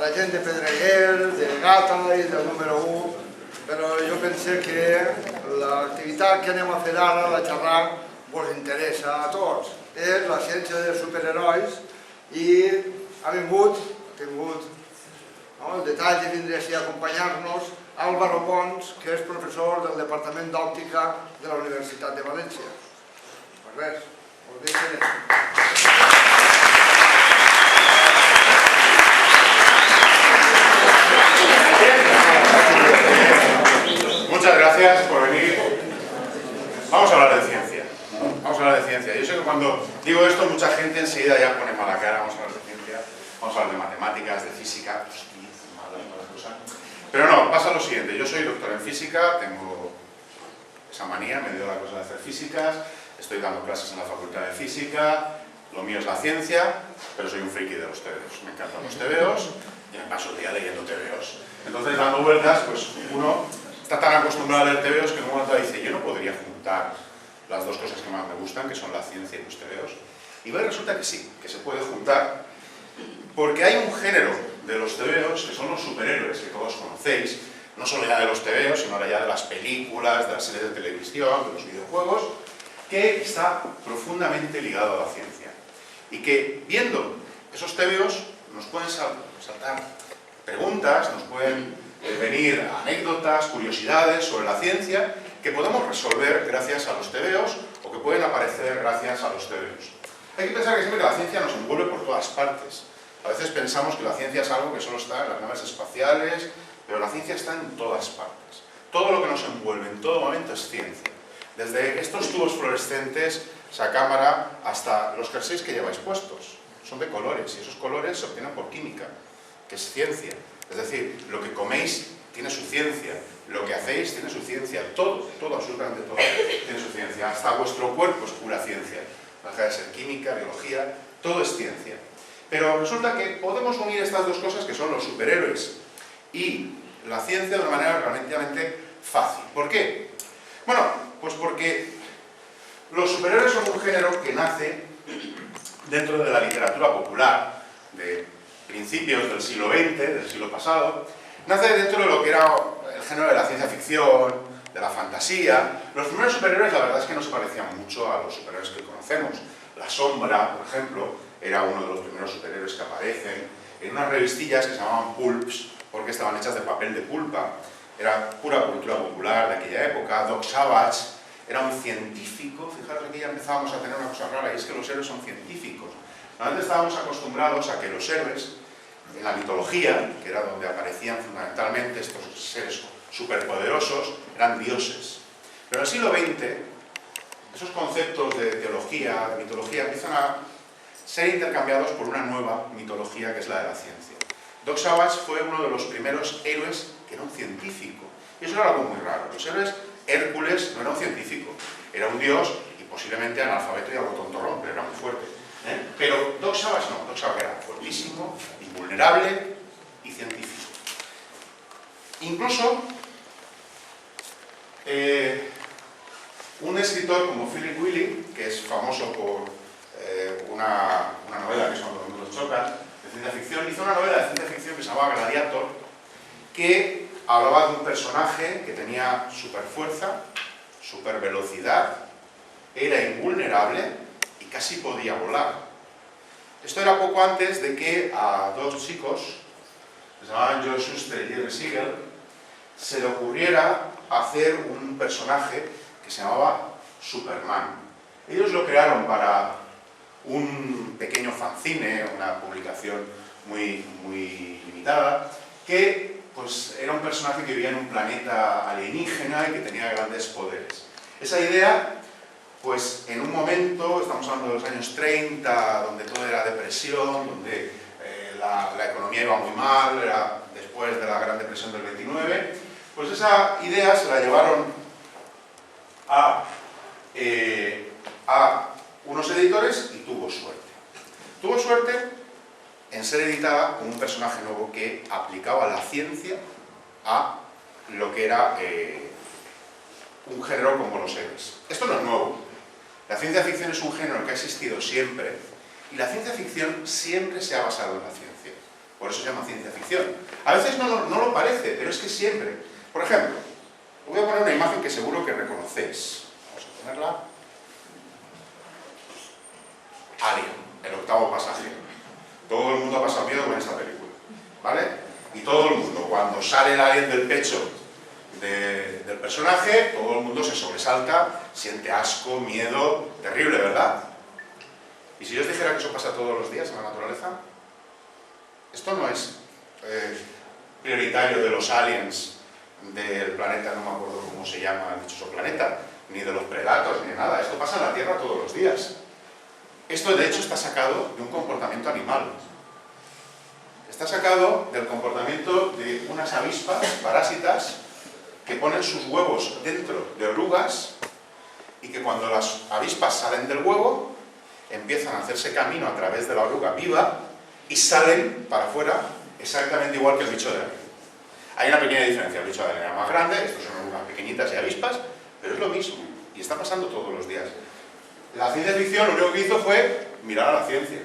la gent de Pedreguer, de Gata i del número 1, però jo penso que l'activitat que anem a fer ara, la xerrar, vos interessa a tots. És la ciència dels superherois i ha tingut el detall de vindre així a acompanyar-nos Álvaro Pons, que és professor del Departament d'Òptica de la Universitat de València. Per res, us deixaré. Muchas gracias por venir. Vamos a hablar de ciencia. Vamos a hablar de ciencia. Yo sé que cuando digo esto mucha gente enseguida ya pone mala cara. Vamos a hablar de ciencia, vamos a hablar de matemáticas, de física. Pero no, pasa lo siguiente. Yo soy doctor en física, tengo esa manía, me dio la cosa de hacer físicas, estoy dando clases en la facultad de física, lo mío es la ciencia, pero soy un friki de los tebeos. Me encantan los tebeos y me paso el día leyendo tebeos. Entonces, dando vueltas, pues uno está tan acostumbrado a leer tebeos que en un momento dice, yo no podría juntar las dos cosas que más me gustan, que son la ciencia y los tebeos. Y resulta que sí, que se puede juntar, porque hay un género de los tebeos que son los superhéroes que todos conocéis, no solo ya de los tebeos, sino ya de las películas, de las series de televisión, de los videojuegos, que está profundamente ligado a la ciencia. Y que viendo esos tebeos nos pueden saltar preguntas, nos pueden venir anécdotas, curiosidades sobre la ciencia que podemos resolver gracias a los tebeos o que pueden aparecer gracias a los tebeos. Hay que pensar que siempre la ciencia nos envuelve por todas partes. A veces pensamos que la ciencia es algo que solo está en las naves espaciales, pero la ciencia está en todas partes. Todo lo que nos envuelve en todo momento es ciencia. Desde estos tubos fluorescentes, esa cámara, hasta los jerseys que lleváis puestos. Son de colores y esos colores se obtienen por química, que es ciencia. Es decir, lo que coméis tiene su ciencia, lo que hacéis tiene su ciencia, todo, absolutamente todo tiene su ciencia. Hasta vuestro cuerpo es pura ciencia. Deja de ser química, biología, todo es ciencia. Pero resulta que podemos unir estas dos cosas que son los superhéroes y la ciencia de una manera relativamente fácil. ¿Por qué? Bueno, pues porque los superhéroes son un género que nace dentro de la literatura popular de principios del siglo XX, del siglo pasado. Nace dentro de lo que era el género de la ciencia ficción, de la fantasía. Los primeros superhéroes la verdad es que no se parecían mucho a los superhéroes que conocemos. La Sombra, por ejemplo, era uno de los primeros superhéroes que aparecen en unas revistillas que se llamaban pulps, porque estaban hechas de papel de pulpa. Era pura cultura popular de aquella época. Doc Savage era un científico. Fijaros que aquí ya empezábamos a tener una cosa rara, y es que los héroes son científicos. Normalmente estábamos acostumbrados a que los héroes, en la mitología, que era donde aparecían fundamentalmente estos seres superpoderosos, eran dioses. Pero en el siglo XX, esos conceptos de teología, de mitología, empiezan a ser intercambiados por una nueva mitología que es la de la ciencia. Doc Savage fue uno de los primeros héroes que era un científico. Y eso era algo muy raro. Los héroes, Hércules no era un científico, era un dios y posiblemente analfabeto y algo tontorrón, pero era muy fuerte. Pero Doc Savage no, Doc Savage era fuertísimo, invulnerable y científico. Incluso un escritor como Philip Wiley, que es famoso por una novela que son Los mundos chocan, de ciencia ficción, hizo una novela de ciencia ficción que se llamaba Gladiator, que hablaba de un personaje que tenía super fuerza, super velocidad, era invulnerable y casi podía volar. Esto era poco antes de que a dos chicos, que se llamaban Joe Shuster y Jerry Siegel, se le ocurriera hacer un personaje que se llamaba Superman. Ellos lo crearon para un pequeño fanzine, una publicación muy limitada, que pues, era un personaje que vivía en un planeta alienígena y que tenía grandes poderes. Esa idea, pues en un momento, estamos hablando de los años 30, donde todo era depresión, donde la economía iba muy mal, era después de la Gran Depresión del 29, pues esa idea se la llevaron a unos editores y tuvo suerte. Tuvo suerte en ser editada como un personaje nuevo que aplicaba la ciencia a lo que era un género como los héroes. Esto no es nuevo. La ciencia ficción es un género que ha existido siempre y la ciencia ficción siempre se ha basado en la ciencia. Por eso se llama ciencia ficción. A veces no lo parece, pero es que siempre. Por ejemplo, os voy a poner una imagen que seguro que reconocéis. Vamos a ponerla. Alien, el octavo pasajero. Todo el mundo ha pasado miedo con esta película, ¿vale? Y todo el mundo, cuando sale el alien del pecho del personaje, todo el mundo se sobresalta, siente asco, miedo, terrible, ¿verdad? ¿Y si yo os dijera que eso pasa todos los días en la naturaleza? Esto no es prioritario de los aliens del planeta, no me acuerdo cómo se llama el dichoso planeta, ni de los predatos, ni de nada. Esto pasa en la Tierra todos los días. Esto, de hecho, está sacado de un comportamiento animal. Está sacado del comportamiento de unas avispas parásitas que ponen sus huevos dentro de orugas y que cuando las avispas salen del huevo empiezan a hacerse camino a través de la oruga viva y salen para afuera exactamente igual que el bicho de alien. Hay una pequeña diferencia, el bicho de alien era más grande, estos son orugas pequeñitas y avispas, pero es lo mismo y está pasando todos los días. La ciencia ficción lo único que hizo fue mirar a la ciencia,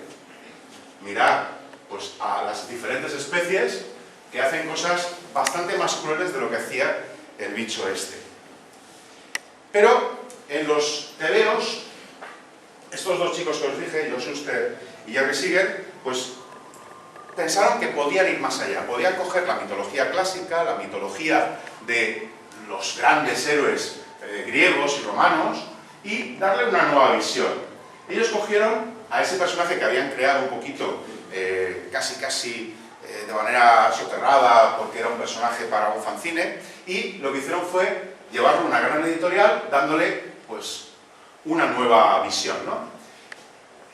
mirar pues, a las diferentes especies que hacen cosas bastante más crueles de lo que hacía el bicho este. Pero en los tebeos, estos dos chicos que os dije, Josh Shuster y Jerry Siegel, pues pensaron que podían ir más allá, podían coger la mitología clásica, la mitología de los grandes héroes griegos y romanos, y darle una nueva visión. Ellos cogieron a ese personaje que habían creado un poquito, casi de manera soterrada, porque era un personaje para un fanzine, y lo que hicieron fue llevarlo a una gran editorial, dándole pues una nueva visión, ¿no?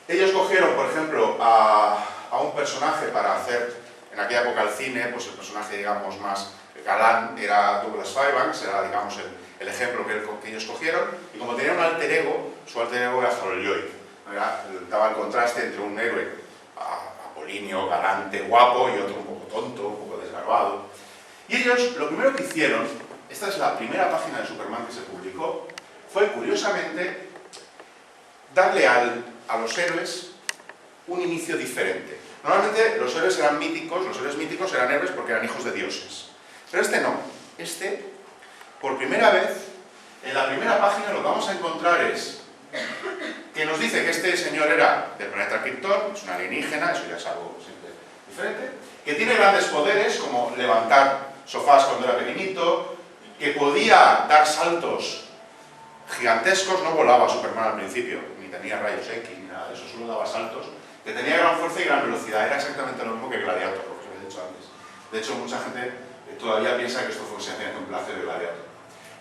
Ellos cogieron, por ejemplo, a un personaje para hacer, en aquella época el cine, pues el personaje, digamos, más galán era Douglas Fairbanks, era, digamos, el ejemplo que ellos cogieron, y como tenía un alter ego, su alter ego era Harold Lloyd, daba el contraste entre un héroe apolíneo, galante, guapo, y otro un poco tonto, un poco desgarbado. Y ellos, lo primero que hicieron, esta es la primera página de Superman que se publicó, fue, curiosamente, darle a los héroes un inicio diferente. Normalmente los héroes eran míticos, los héroes míticos eran héroes porque eran hijos de dioses. Pero este no. Este, por primera vez, en la primera página lo que vamos a encontrar es que nos dice que este señor era del planeta Krypton, es un alienígena, eso ya es algo siempre diferente, que tiene grandes poderes como levantar sofás cuando era pequeñito, que podía dar saltos gigantescos, no volaba Superman al principio, ni tenía rayos X ni nada de eso, solo daba saltos, que tenía gran fuerza y gran velocidad, era exactamente lo mismo que Gladiator, lo que os he dicho antes. De hecho, mucha gente todavía piensa que esto fue un placer de Gladiator.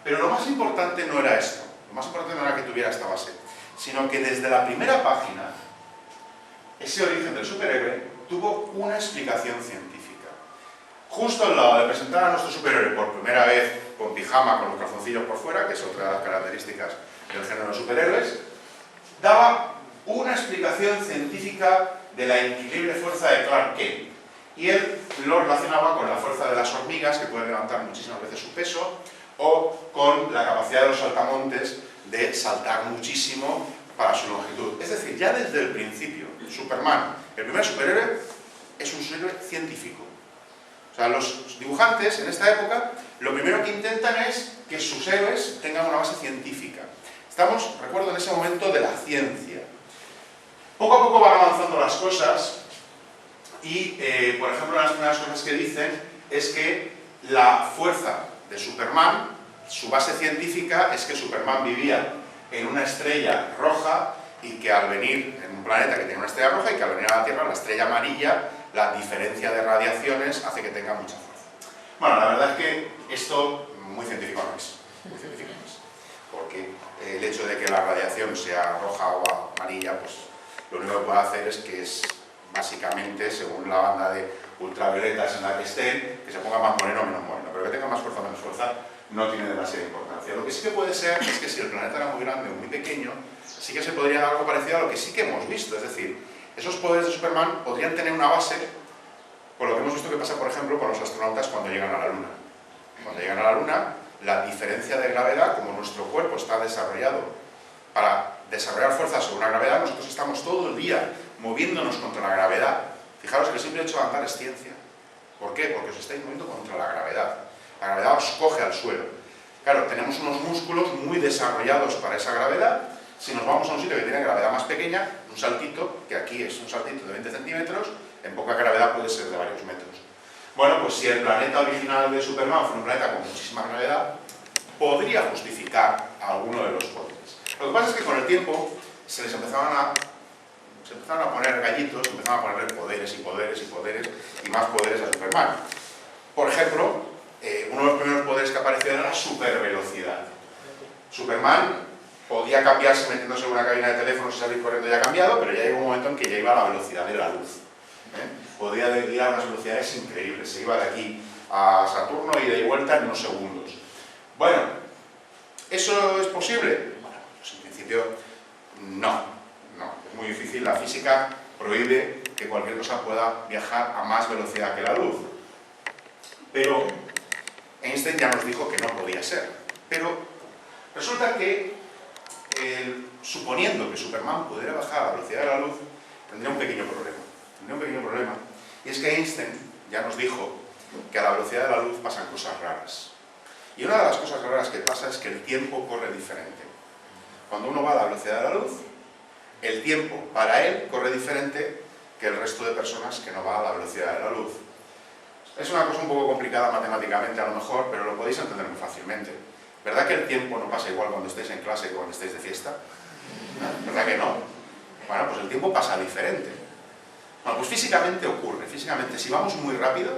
Pero lo más importante no era esto, lo más importante no era que tuviera esta base, sino que desde la primera página, ese origen del superhéroe tuvo una explicación científica. Justo al lado de presentar a nuestro superhéroe por primera vez con pijama, con los calzoncillos por fuera, que es otra de las características del género de superhéroes, daba una explicación científica de la increíble fuerza de Clark Kent. Y él lo relacionaba con la fuerza de las hormigas, que pueden levantar muchísimas veces su peso, o con la capacidad de los saltamontes de saltar muchísimo para su longitud. Es decir, ya desde el principio, Superman, el primer superhéroe, es un superhéroe científico. O sea, los dibujantes en esta época lo primero que intentan es que sus héroes tengan una base científica. Estamos, recuerdo, en ese momento de la ciencia. Poco a poco van avanzando las cosas y, por ejemplo, una de las primeras cosas que dicen es que la fuerza de Superman, su base científica es que Superman vivía en una estrella roja y que al venir en un planeta que tiene una estrella roja y que al venir a la Tierra la estrella amarilla, la diferencia de radiaciones hace que tenga mucha fuerza. Bueno, la verdad es que esto muy científico no es, porque el hecho de que la radiación sea roja o amarilla, pues lo único que puede hacer es que es básicamente, según la banda de ultravioletas en la que estén, que se ponga más moreno o menos moreno, pero que tenga más fuerza o menos fuerza no tiene demasiada importancia. Lo que sí que puede ser es que si el planeta era muy grande o muy pequeño, sí que se podría dar algo parecido a lo que sí que hemos visto, es decir, esos poderes de Superman podrían tener una base con lo que hemos visto que pasa, por ejemplo, con los astronautas cuando llegan a la Luna. Cuando llegan a la Luna, la diferencia de gravedad, como nuestro cuerpo está desarrollado para desarrollar fuerza sobre una gravedad, nosotros estamos todo el día moviéndonos contra la gravedad Fijaros que el simple hecho de andar es ciencia. ¿Por qué? Porque os estáis moviendo contra la gravedad. La gravedad os coge al suelo. Claro, tenemos unos músculos muy desarrollados para esa gravedad. Si nos vamos a un sitio que tiene gravedad más pequeña, un saltito, que aquí es un saltito de 20 centímetros, en poca gravedad puede ser de varios metros. Bueno, pues si el planeta original de Superman fue un planeta con muchísima gravedad, podría justificar a alguno de los poderes. Lo que pasa es que con el tiempo se les empezaron a poner gallitos, empezaron a ponerle poderes y poderes y poderes y más poderes a Superman. Por ejemplo, uno de los primeros poderes que apareció era la supervelocidad. Superman podía cambiarse metiéndose en una cabina de teléfono y salir corriendo ya cambiado, pero ya llegó un momento en que ya iba a la velocidad de la luz. Podía ir a unas velocidades increíbles, se iba de aquí a Saturno y de vuelta en unos segundos. Bueno, ¿eso es posible? Bueno, pues en principio no, es muy difícil. La física prohíbe que cualquier cosa pueda viajar a más velocidad que la luz. Pero Einstein ya nos dijo que no podía ser. Pero resulta que, suponiendo que Superman pudiera bajar a la velocidad de la luz, tendría un pequeño problema. Y es que Einstein ya nos dijo que a la velocidad de la luz pasan cosas raras. Y una de las cosas raras que pasa es que el tiempo corre diferente. Cuando uno va a la velocidad de la luz, el tiempo para él corre diferente que el resto de personas que no va a la velocidad de la luz. Es una cosa un poco complicada matemáticamente a lo mejor, pero lo podéis entender muy fácilmente. ¿Verdad que el tiempo no pasa igual cuando estéis en clase que cuando estéis de fiesta? ¿Verdad que no? Bueno, pues el tiempo pasa diferente. Bueno, pues físicamente ocurre. Físicamente, si vamos muy rápido,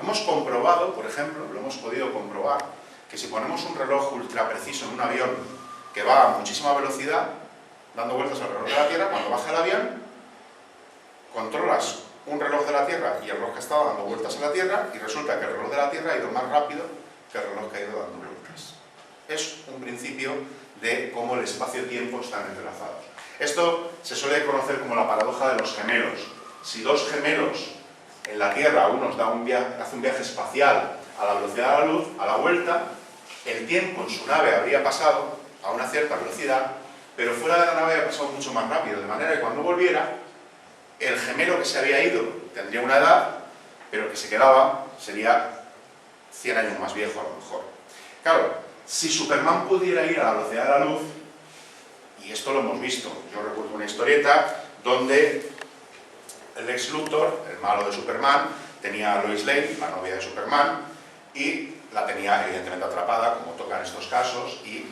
hemos comprobado, por ejemplo, lo hemos podido comprobar, que si ponemos un reloj ultra preciso en un avión que va a muchísima velocidad, dando vueltas alrededor de la Tierra, cuando baja el avión, controlas un reloj de la Tierra y el reloj que estaba dando vueltas en la Tierra, y resulta que el reloj de la Tierra ha ido más rápido que el reloj que ha ido dando vueltas. Es un principio de cómo el espacio-tiempo están entrelazados. Esto se suele conocer como la paradoja de los gemelos. Si dos gemelos en la Tierra, uno hace un viaje espacial a la velocidad de la luz, a la vuelta, el tiempo en su nave habría pasado a una cierta velocidad, pero fuera de la nave habría pasado mucho más rápido, de manera que cuando volviera, el gemelo que se había ido tendría una edad, pero el que se quedaba sería 100 años más viejo a lo mejor. Claro, si Superman pudiera ir a la velocidad de la luz, y esto lo hemos visto, yo recuerdo una historieta donde el Lex Luthor, el malo de Superman, tenía a Lois Lane, la novia de Superman, y la tenía evidentemente atrapada, como toca en estos casos, y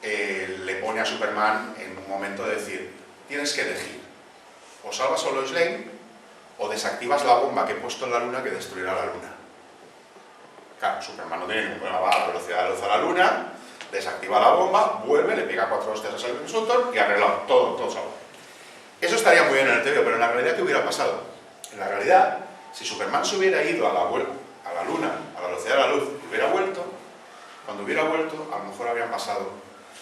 le pone a Superman en un momento de decir, tienes que elegir, o salvas a Lois Lane, o desactivas la bomba que he puesto en la luna que destruirá la luna. Claro, Superman no tiene ningún problema, va a la velocidad de la luz a la luna, desactiva la bomba, vuelve, le pega 4 hostias a Lex Luthor y arreglado, todo salvo. Eso estaría muy bien en el teoría, pero en la realidad, ¿qué hubiera pasado? En la realidad, si Superman se hubiera ido a la luna, a la velocidad de la luz, y hubiera vuelto, cuando hubiera vuelto, a lo mejor habrían pasado,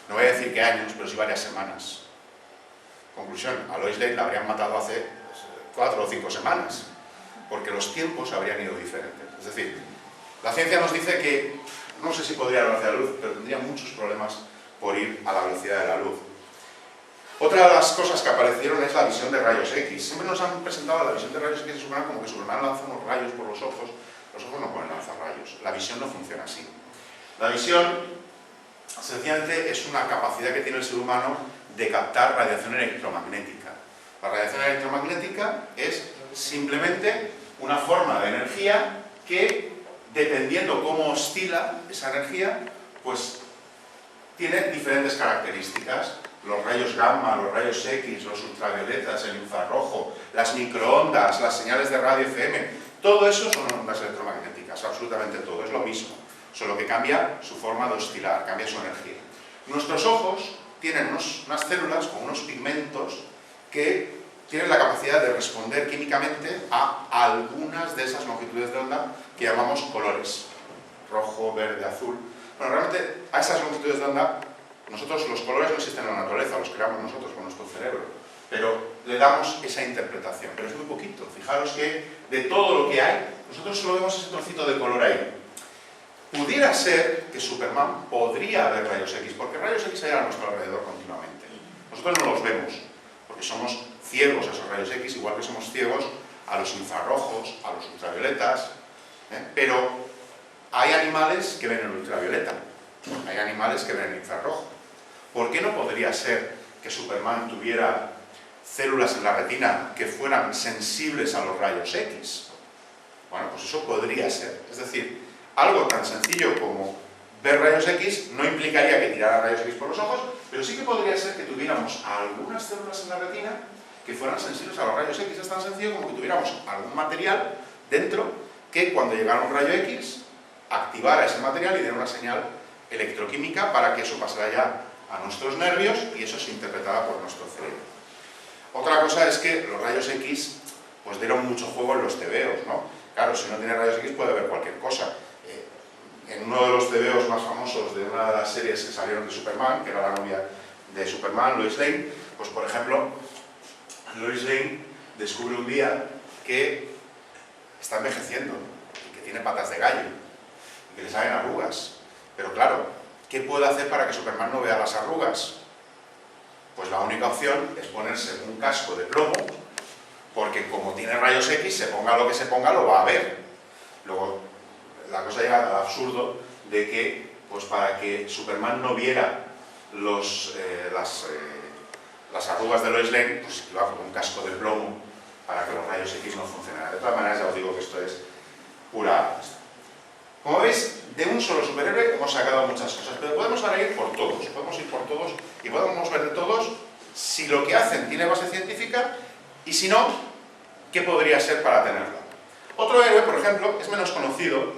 no voy a decir qué años, pero sí varias semanas. Conclusión, a Lois Lane la habrían matado hace 4 o 5 semanas, porque los tiempos habrían ido diferentes. Es decir, la ciencia nos dice que, no sé si podría ir a la velocidad de la luz, pero tendría muchos problemas por ir a la velocidad de la luz. Otra de las cosas que aparecieron es la visión de rayos X. Siempre nos han presentado la visión de rayos X de Superman como que Superman lanza unos rayos por los ojos no pueden lanzar rayos. La visión no funciona así. La visión, sencillamente, es una capacidad que tiene el ser humano de captar radiación electromagnética. La radiación electromagnética es simplemente una forma de energía que, dependiendo cómo oscila esa energía, pues tiene diferentes características. Los rayos gamma, los rayos X, los ultravioletas, el infrarrojo, las microondas, las señales de radio FM, todo eso son ondas electromagnéticas, absolutamente todo, es lo mismo, solo que cambia su forma de oscilar, cambia su energía. Nuestros ojos tienen unas células con unos pigmentos que tienen la capacidad de responder químicamente a algunas de esas longitudes de onda que llamamos colores, rojo, verde, azul. Bueno, realmente a esas longitudes de onda, nosotros los colores no existen en la naturaleza, los creamos nosotros con nuestro cerebro, pero le damos esa interpretación, pero es muy poquito. Fijaros que de todo lo que hay, nosotros solo vemos ese trocito de color ahí. Pudiera ser que Superman podría ver rayos X, porque rayos X hay a nuestro alrededor continuamente. Nosotros no los vemos, porque somos ciegos a esos rayos X, igual que somos ciegos a los infrarrojos, a los ultravioletas, pero hay animales que ven el ultravioleta, hay animales que ven el infrarrojo. ¿Por qué no podría ser que Superman tuviera células en la retina que fueran sensibles a los rayos X? Bueno, pues eso podría ser. Es decir, algo tan sencillo como ver rayos X no implicaría que tirara rayos X por los ojos, pero sí que podría ser que tuviéramos algunas células en la retina que fueran sensibles a los rayos X. Es tan sencillo como que tuviéramos algún material dentro que cuando llegara un rayo X activara ese material y diera una señal electroquímica para que eso pasara ya a nuestros nervios y eso se interpretara por nuestro cerebro. Otra cosa es que los rayos X pues dieron mucho juego en los tebeos, ¿no? Claro, si no tiene rayos X puede ver cualquier cosa. En uno de los tebeos más famosos de una de las series que salieron de Superman, que era la novia de Superman, Lois Lane, pues por ejemplo, Lois Lane descubre un día que está envejeciendo, y que tiene patas de gallo, y que le salen arrugas. Pero claro, ¿qué puede hacer para que Superman no vea las arrugas? Pues la única opción es ponerse un casco de plomo, porque como tiene rayos X, se ponga lo que se ponga, lo va a ver. Luego, la cosa llega al absurdo de que, pues para que Superman no viera las arrugas de Lois Lane, pues iba con un casco de plomo para que los rayos X no funcionaran. De todas maneras, ya os digo que esto es pura... Como veis, de un solo superhéroe hemos sacado muchas cosas, pero podemos ahora ir por todos, podemos ir por todos y podemos ver de todos si lo que hacen tiene base científica y si no, ¿qué podría ser para tenerla? Otro héroe, por ejemplo, es menos conocido,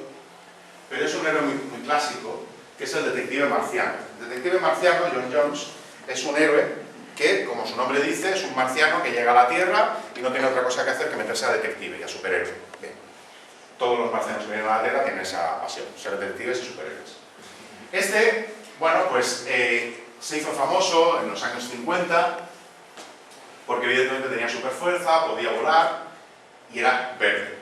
pero es un héroe muy clásico, que es el detective marciano. El detective marciano, John Jones, es un héroe que, como su nombre dice, es un marciano que llega a la Tierra y no tiene otra cosa que hacer que meterse a detective y a superhéroe. Bien. Todos los marcianos que vienen a la Tierra tienen esa pasión, ser detectives y superhéroes. Este, bueno, pues se hizo famoso en los años 50 porque evidentemente tenía superfuerza, podía volar y era verde.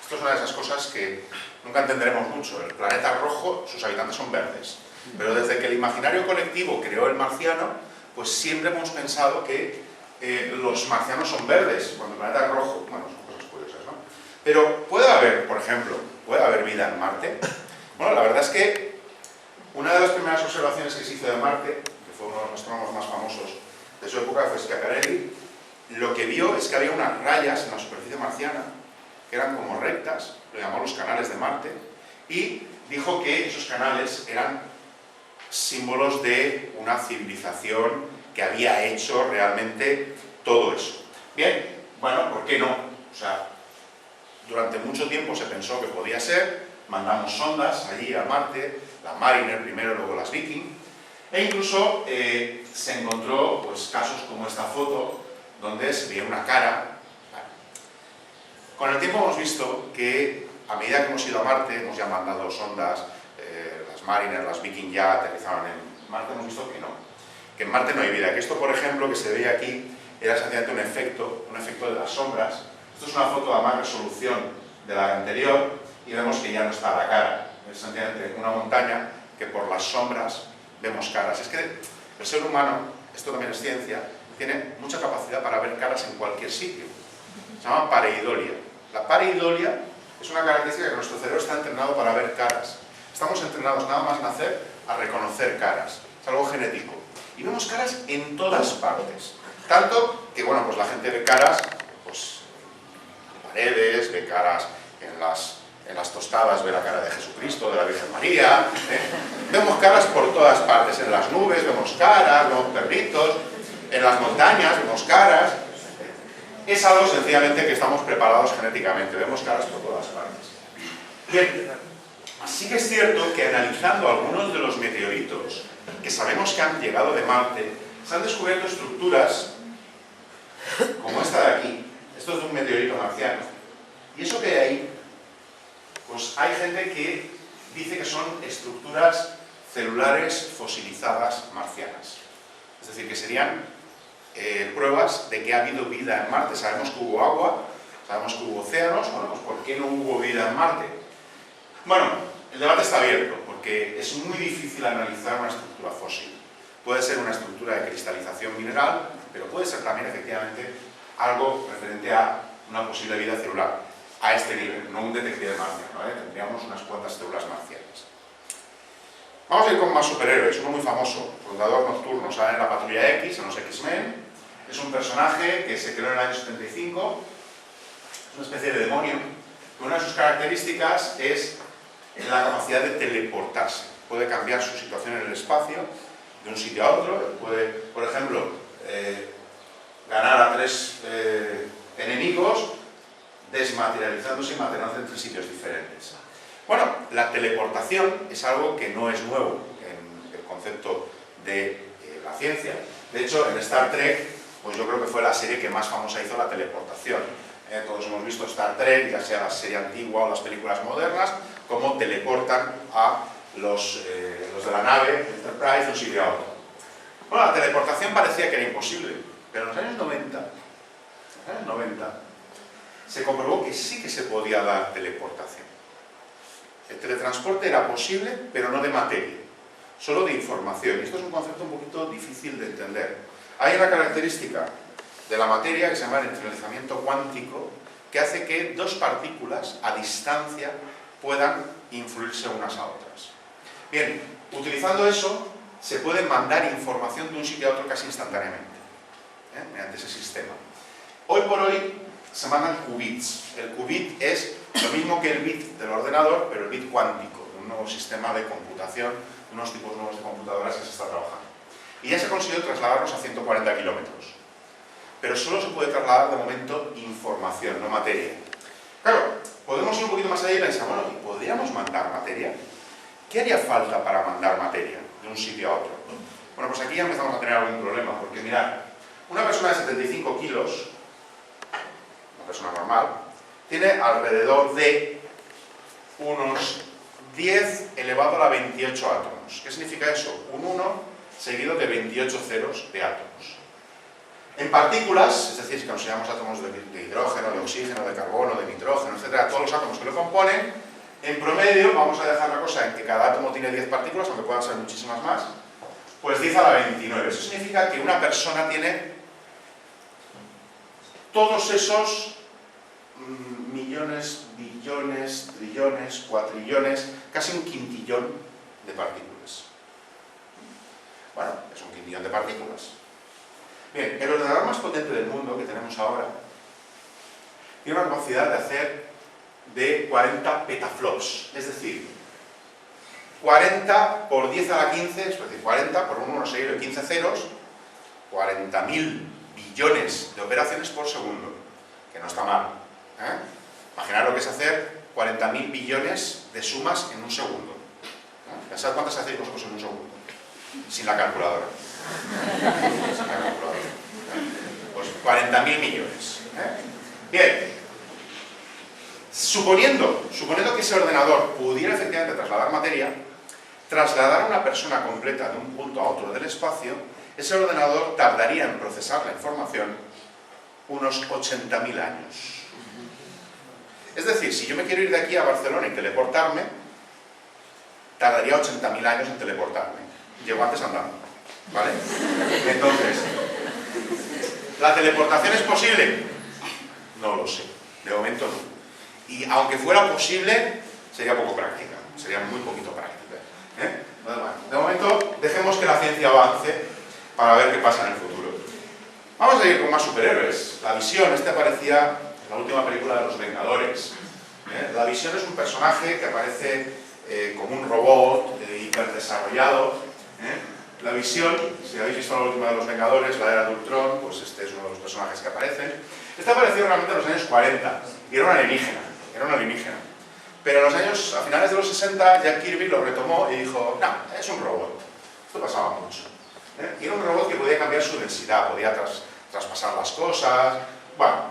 Esto es una de esas cosas que nunca entenderemos mucho. El planeta rojo, sus habitantes son verdes. Pero desde que el imaginario colectivo creó el marciano, pues siempre hemos pensado que los marcianos son verdes, cuando el planeta es rojo. Bueno, son cosas curiosas, ¿no? Pero puede haber, por ejemplo, puede haber vida en Marte. Bueno, la verdad es que una de las primeras observaciones que se hizo de Marte, que fue uno de los astrónomos más famosos de su época, fue Schiaparelli, lo que vio es que había unas rayas en la superficie marciana que eran como rectas, lo llamó los canales de Marte, y dijo que esos canales eran símbolos de una civilización que había hecho realmente todo eso. Bien, bueno, ¿por qué no? O sea, durante mucho tiempo se pensó que podía ser, mandamos sondas allí a Marte, la Mariner primero, luego las Viking, e incluso se encontró pues, casos como esta foto, donde se veía una cara. Con el tiempo hemos visto que a medida que hemos ido a Marte, hemos ya mandado sondas, las Mariner, las Viking ya aterrizaron en Marte, hemos visto que en Marte no hay vida. Que esto, por ejemplo, que se veía aquí, era sencillamente un efecto de las sombras. Esto es una foto a más resolución de la anterior y vemos que ya no está la cara. Es sencillamente una montaña que por las sombras vemos caras. Es que el ser humano, esto también es ciencia, tiene mucha capacidad para ver caras en cualquier sitio. Se llama pareidolia. La pareidolia es una característica que nuestro cerebro está entrenado para ver caras. Estamos entrenados nada más nacer a reconocer caras. Es algo genético. Y vemos caras en todas partes. Tanto que, bueno, pues la gente ve caras pues, en paredes, ve caras en las tostadas, ve la cara de Jesucristo, de la Virgen María. Vemos caras por todas partes. En las nubes vemos caras, vemos perritos. En las montañas vemos caras. Es algo sencillamente que estamos preparados genéticamente. Vemos caras por todas partes. Bien, sí que es cierto que analizando algunos de los meteoritos que sabemos que han llegado de Marte, se han descubierto estructuras como esta de aquí. Esto es de un meteorito marciano. Y eso que hay ahí, pues hay gente que dice que son estructuras celulares fosilizadas marcianas. Es decir, que serían pruebas de que ha habido vida en Marte. Sabemos que hubo agua, sabemos que hubo océanos. Bueno, pues ¿por qué no hubo vida en Marte? Bueno, el debate está abierto, porque es muy difícil analizar una estructura fósil. Puede ser una estructura de cristalización mineral, pero puede ser también, efectivamente, algo referente a una posible vida celular a este nivel, no un detective marciano, ¿vale? Tendríamos unas cuantas células marcianas. Vamos a ir con más superhéroes, uno muy famoso, Soldador Nocturno, sale en la Patrulla X, en los X-Men. Es un personaje que se creó en el año 75, es una especie de demonio, que una de sus características es la capacidad de teleportarse. Puede cambiar su situación en el espacio, de un sitio a otro, puede, por ejemplo, ganar a 3 enemigos, desmaterializándose y materializándose en 3 sitios diferentes. Bueno, la teleportación es algo que no es nuevo en el concepto de la ciencia. De hecho, en Star Trek, pues yo creo que fue la serie que más famosa hizo la teleportación. Todos hemos visto Star Trek, ya sea la serie antigua o las películas modernas, cómo teleportan a los de la nave Enterprise de un sitio a otro. Bueno, la teleportación parecía que era imposible, pero en los años 90, se comprobó que sí que se podía dar teleportación. El teletransporte era posible, pero no de materia, solo de información. Y esto es un concepto un poquito difícil de entender. Hay una característica de la materia que se llama el entrelazamiento cuántico, que hace que 2 partículas a distancia puedan influirse unas a otras. Bien, utilizando eso, se puede mandar información de un sitio a otro casi instantáneamente, mediante ese sistema. Hoy por hoy se mandan qubits. El qubit es lo mismo que el bit del ordenador, pero el bit cuántico, un nuevo sistema de computación, unos tipos nuevos de computadoras que se está trabajando. Y ya se ha conseguido trasladarlos a 140 kilómetros. Pero solo se puede trasladar de momento información, no materia. Claro, podemos ir un poquito más allá y pensar, bueno, ¿y podríamos mandar materia? ¿Qué haría falta para mandar materia de un sitio a otro? Bueno, pues aquí ya empezamos a tener algún problema, porque mirad, una persona de 75 kilos, una persona normal, tiene alrededor de unos 10 elevado a la 28 átomos. ¿Qué significa eso? Un 1 seguido de 28 ceros de átomos. En partículas, es decir, si consideramos átomos de hidrógeno, de oxígeno, de carbono, de nitrógeno, etc., todos los átomos que lo componen, en promedio, vamos a dejar la cosa en que cada átomo tiene 10 partículas, aunque puedan ser muchísimas más, pues 10 a la 29. Eso significa que una persona tiene todos esos millones, billones, trillones, cuatrillones, casi un quintillón de partículas. Bueno, es un quintillón de partículas. Bien, el ordenador más potente del mundo que tenemos ahora tiene una capacidad de hacer de 40 petaflops, es decir, 40 por 10 a la 15, es decir, 40 por un 1 seguido de 15 ceros, 40.000 billones de operaciones por segundo, que no está mal. Imaginad lo que es hacer 40.000 billones de sumas en un segundo. Pensad cuántas hacéis vosotros en un segundo, sin la calculadora. Sin la calculadora. Pues 40.000 millones. Bien. Suponiendo que ese ordenador pudiera efectivamente trasladar materia, trasladar a una persona completa de un punto a otro del espacio, ese ordenador tardaría en procesar la información unos 80.000 años. Es decir, si yo me quiero ir de aquí a Barcelona y teleportarme, tardaría 80.000 años en teleportarme. Llego antes andando, ¿vale? Entonces, ¿la teleportación es posible? No lo sé, de momento no. Y aunque fuera posible, sería poco práctica, sería muy poquito práctica. Bueno, de momento, dejemos que la ciencia avance para ver qué pasa en el futuro. Vamos a ir con más superhéroes. La Visión, este aparecía en la última película de Los Vengadores. La Visión es un personaje que aparece como un robot hiperdesarrollado. La Visión, si habéis visto la última de Los Vengadores, la era de Ultron, pues este es uno de los personajes que aparecen. Este apareció realmente en los años 40 y era un alienígena. Pero a finales de los 60, Jack Kirby lo retomó y dijo, no, es un robot. Esto pasaba mucho. Y era un robot que podía cambiar su densidad, podía traspasar las cosas. Bueno,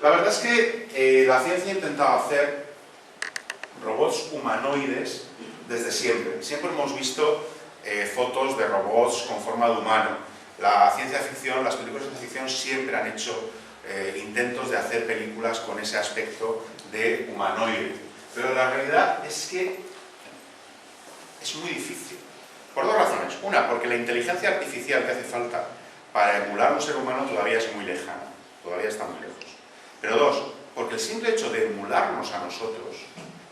la verdad es que la ciencia ha intentado hacer robots humanoides desde siempre. Siempre hemos visto fotos de robots con forma de humano. La ciencia ficción, las películas de ficción siempre han hecho intentos de hacer películas con ese aspecto de humanoide. Pero la realidad es que es muy difícil. Por 2 razones. Una, porque la inteligencia artificial que hace falta para emular un ser humano todavía es muy lejana. Todavía está muy lejos. Pero 2, porque el simple hecho de emularnos a nosotros,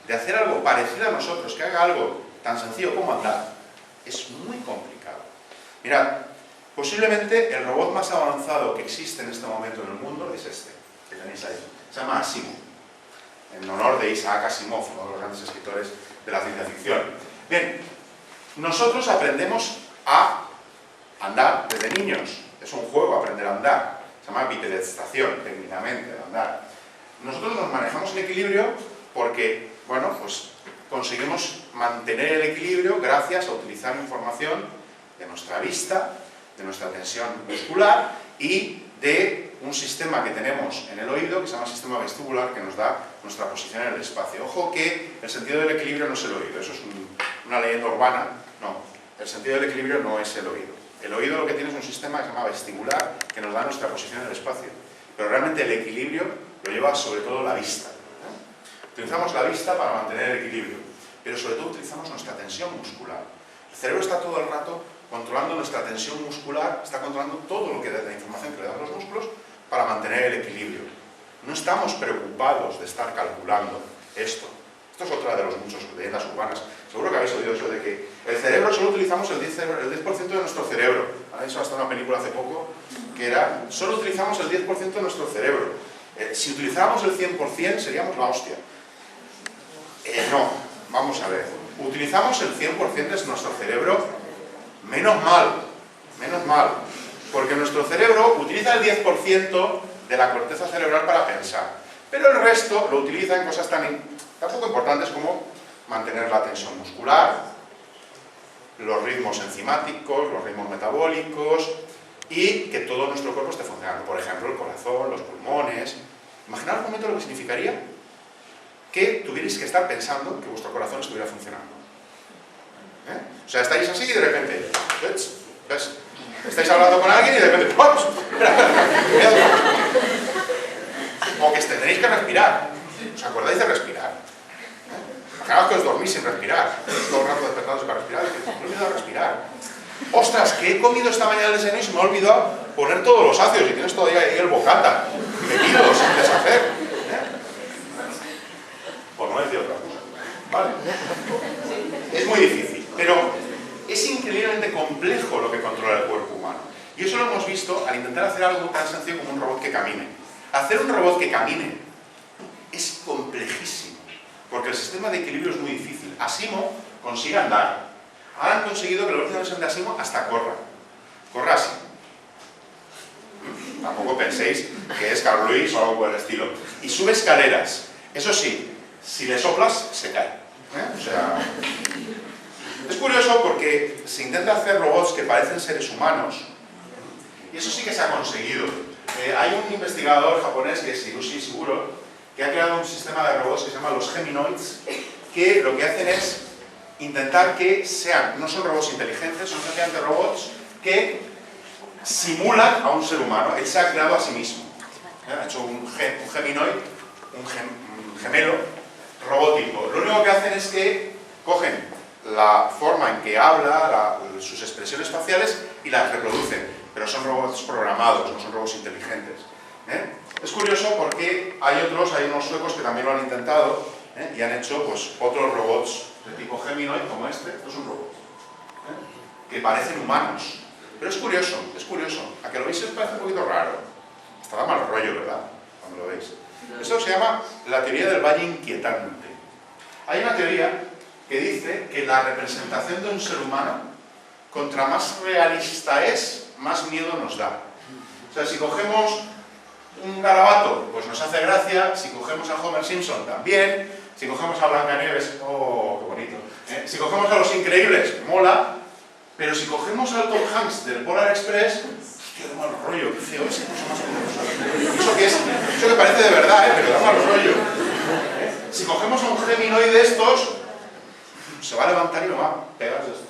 de hacer algo parecido a nosotros, que haga algo tan sencillo como andar, es muy complicado. Mirad, posiblemente el robot más avanzado que existe en este momento en el mundo es este, que tenéis ahí. Se llama Asimov, en honor de Isaac Asimov, uno de los grandes escritores de la ciencia ficción. Bien, nosotros aprendemos a andar desde niños. Es un juego aprender a andar. Se llama bipedestación, técnicamente, de andar. Nosotros nos manejamos en equilibrio porque, bueno, pues conseguimos mantener el equilibrio gracias a utilizar información de nuestra vista, de nuestra tensión muscular y de un sistema que tenemos en el oído que se llama sistema vestibular, que nos da nuestra posición en el espacio. Ojo que el sentido del equilibrio no es el oído, eso es una leyenda urbana. No, el sentido del equilibrio no es el oído. El oído lo que tiene es un sistema que se llama vestibular, que nos da nuestra posición en el espacio. Pero realmente el equilibrio lo lleva sobre todo la vista, ¿no? Utilizamos la vista para mantener el equilibrio, pero sobre todo utilizamos nuestra tensión muscular. El cerebro está todo el rato controlando nuestra tensión muscular, está controlando todo lo que da la información que le dan los músculos para mantener el equilibrio. No estamos preocupados de estar calculando esto. Esto es otra de las muchas leyendas urbanas. Seguro que habéis oído eso de que el cerebro solo utilizamos el 10% de nuestro cerebro. Habéis visto hasta una película hace poco que era, solo utilizamos el 10% de nuestro cerebro. Si utilizáramos el 100% seríamos la hostia. No, vamos a ver. Utilizamos el 100% de nuestro cerebro, menos mal, porque nuestro cerebro utiliza el 10% de la corteza cerebral para pensar, pero el resto lo utiliza en cosas tan poco importantes como mantener la tensión muscular, los ritmos enzimáticos, los ritmos metabólicos y que todo nuestro cuerpo esté funcionando. Por ejemplo, el corazón, los pulmones. Imaginaos un momento lo que significaría que tuvierais que estar pensando que vuestro corazón estuviera funcionando. O sea, estáis así y de repente, ¿ves? Estáis hablando con alguien y de repente, ¡pum! O que tenéis que respirar. ¿Os acordáis de respirar? Imaginaos que os dormís sin respirar. Todo el rato despertados para respirar. Me he olvidado de respirar. ¡Ostras! Que he comido esta mañana el desayuno y se me ha olvidado poner todos los ácidos y tienes todavía ahí el bocata metido sin deshacer. Por no decir otra cosa. ¿Vale? Es muy difícil, pero es increíblemente complejo lo que controla el cuerpo humano. Y eso lo hemos visto al intentar hacer algo tan sencillo como un robot que camine. Hacer un robot que camine es complejísimo, porque el sistema de equilibrio es muy difícil. Asimov consigue andar. Ahora han conseguido que la última versión de Asimov hasta corra. Corra así. Tampoco penséis que es Carl Lewis o algo por el estilo. Y sube escaleras. Eso sí, si le soplas, se cae. O sea, es curioso porque se intenta hacer robots que parecen seres humanos y eso sí que se ha conseguido. Hay un investigador japonés que es Hiroshi Ishiguro que ha creado un sistema de robots que se llama los Geminoids, que lo que hacen es intentar que sean, no son robots inteligentes, son sencillamente robots que simulan a un ser humano. Él se ha creado a sí mismo. Ha hecho un geminoid, un gemelo robótico. Lo único que hacen es que cogen la forma en que habla, sus expresiones faciales y las reproducen, pero son robots programados, no son robots inteligentes. Es curioso porque hay unos suecos que también lo han intentado y han hecho pues, otros robots de tipo Geminoid como este. Esto es un robot que parecen humanos, pero es curioso, a que lo veis os parece un poquito raro, hasta da mal rollo, ¿verdad? Cuando lo veis. Esto se llama la teoría del valle inquietante. Hay una teoría que dice que la representación de un ser humano, contra más realista es, más miedo nos da. O sea, si cogemos un garabato, pues nos hace gracia. Si cogemos a Homer Simpson, también. Si cogemos a Blancanieves, ¡oh, qué bonito! Si cogemos a Los Increíbles, mola. Pero si cogemos al Tom Hanks del Polar Express, ¡qué mal rollo! ¡Qué feo ese! Eso que es, eso que parece de verdad, pero da mal rollo. Si cogemos a un geminoide de estos, se va a levantar y me va a pegar de estos.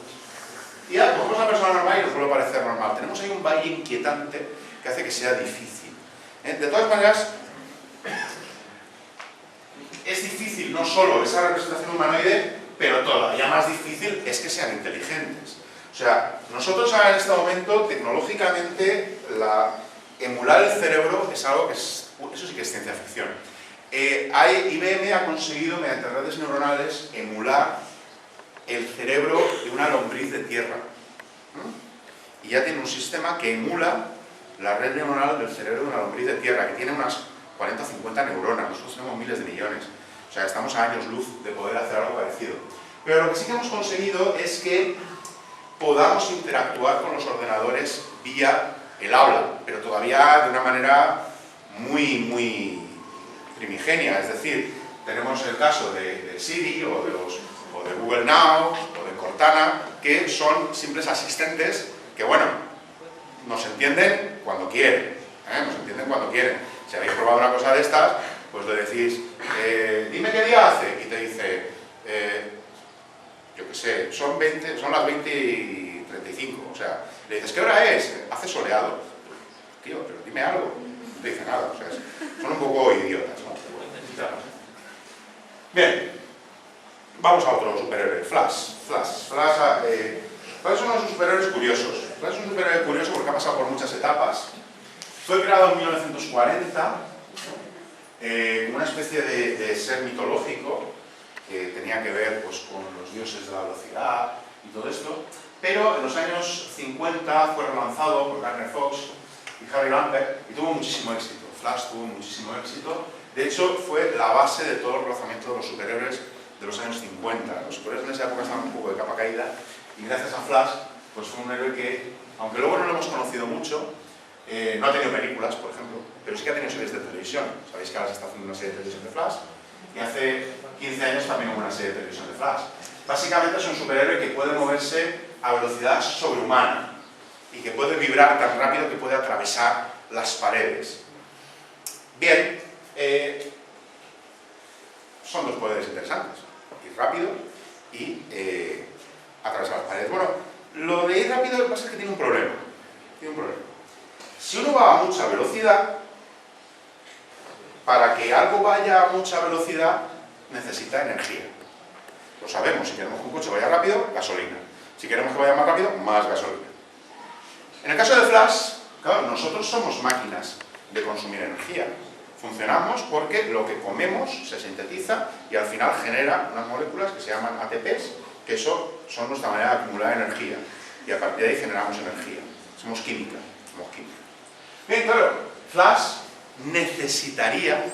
Y ya cogemos a una persona normal y nos vuelve a parecer normal. Tenemos ahí un valle inquietante que hace que sea difícil. De todas maneras, es difícil no solo esa representación humanoide, pero todavía más difícil es que sean inteligentes. O sea, nosotros ahora en este momento, tecnológicamente, emular el cerebro es algo que eso sí que es ciencia ficción. IBM ha conseguido, mediante redes neuronales, emular el cerebro de una lombriz de tierra. Y ya tiene un sistema que emula la red neuronal del cerebro de una lombriz de tierra, que tiene unas 40 o 50 neuronas. Nosotros tenemos miles de millones. O sea, estamos a años luz de poder hacer algo parecido. Pero lo que sí que hemos conseguido es que podamos interactuar con los ordenadores vía el habla, pero todavía de una manera muy primigenia. Es decir, tenemos el caso de Siri o de Google Now o de Cortana, que son simples asistentes que, bueno, nos entienden cuando quieren, nos entienden cuando quieren. Si habéis probado una cosa de estas, pues le decís, dime qué día hace, y te dice, yo qué sé, son las 20:35, o sea, le dices, ¿qué hora es? Hace soleado. Tío, pero dime algo. No te dice nada, o sea, son un poco idiotas, ¿no? Bien, vamos a otro superhéroe, Flash. Flash es uno de los superhéroes curiosos. Flash es un superhéroe curioso porque ha pasado por muchas etapas. Fue creado en 1940, una especie de ser mitológico que tenía que ver pues, con los dioses de la velocidad y todo esto, pero en los años 50 fue relanzado por Gardner Fox y Harry Lampert y tuvo muchísimo éxito. Flash tuvo muchísimo éxito. De hecho, fue la base de todo el relanzamiento de los superhéroes de los años 50. Los superhéroes en esa época estaban un poco de capa caída y gracias a Flash pues fue un héroe que, aunque luego no lo hemos conocido mucho, no ha tenido películas, por ejemplo, pero sí que ha tenido series de televisión. Sabéis que ahora se está haciendo una serie de televisión de Flash y hace 15 años también hubo una serie de televisión de Flash. Básicamente es un superhéroe que puede moverse a velocidad sobrehumana y que puede vibrar tan rápido que puede atravesar las paredes. Bien, son dos poderes interesantes, ir rápido y atravesar las paredes. Bueno, lo de ir rápido lo que pasa es que tiene un problema. Si uno va a mucha velocidad, para que algo vaya a mucha velocidad necesita energía. Lo sabemos, si queremos que un coche vaya rápido, gasolina. Si queremos que vaya más rápido, más gasolina. En el caso de Flash, claro, nosotros somos máquinas de consumir energía. Funcionamos porque lo que comemos se sintetiza y al final genera unas moléculas que se llaman ATPs, que eso son nuestra manera de acumular energía. Y a partir de ahí generamos energía. Somos química. Bien, claro, Flash necesitaría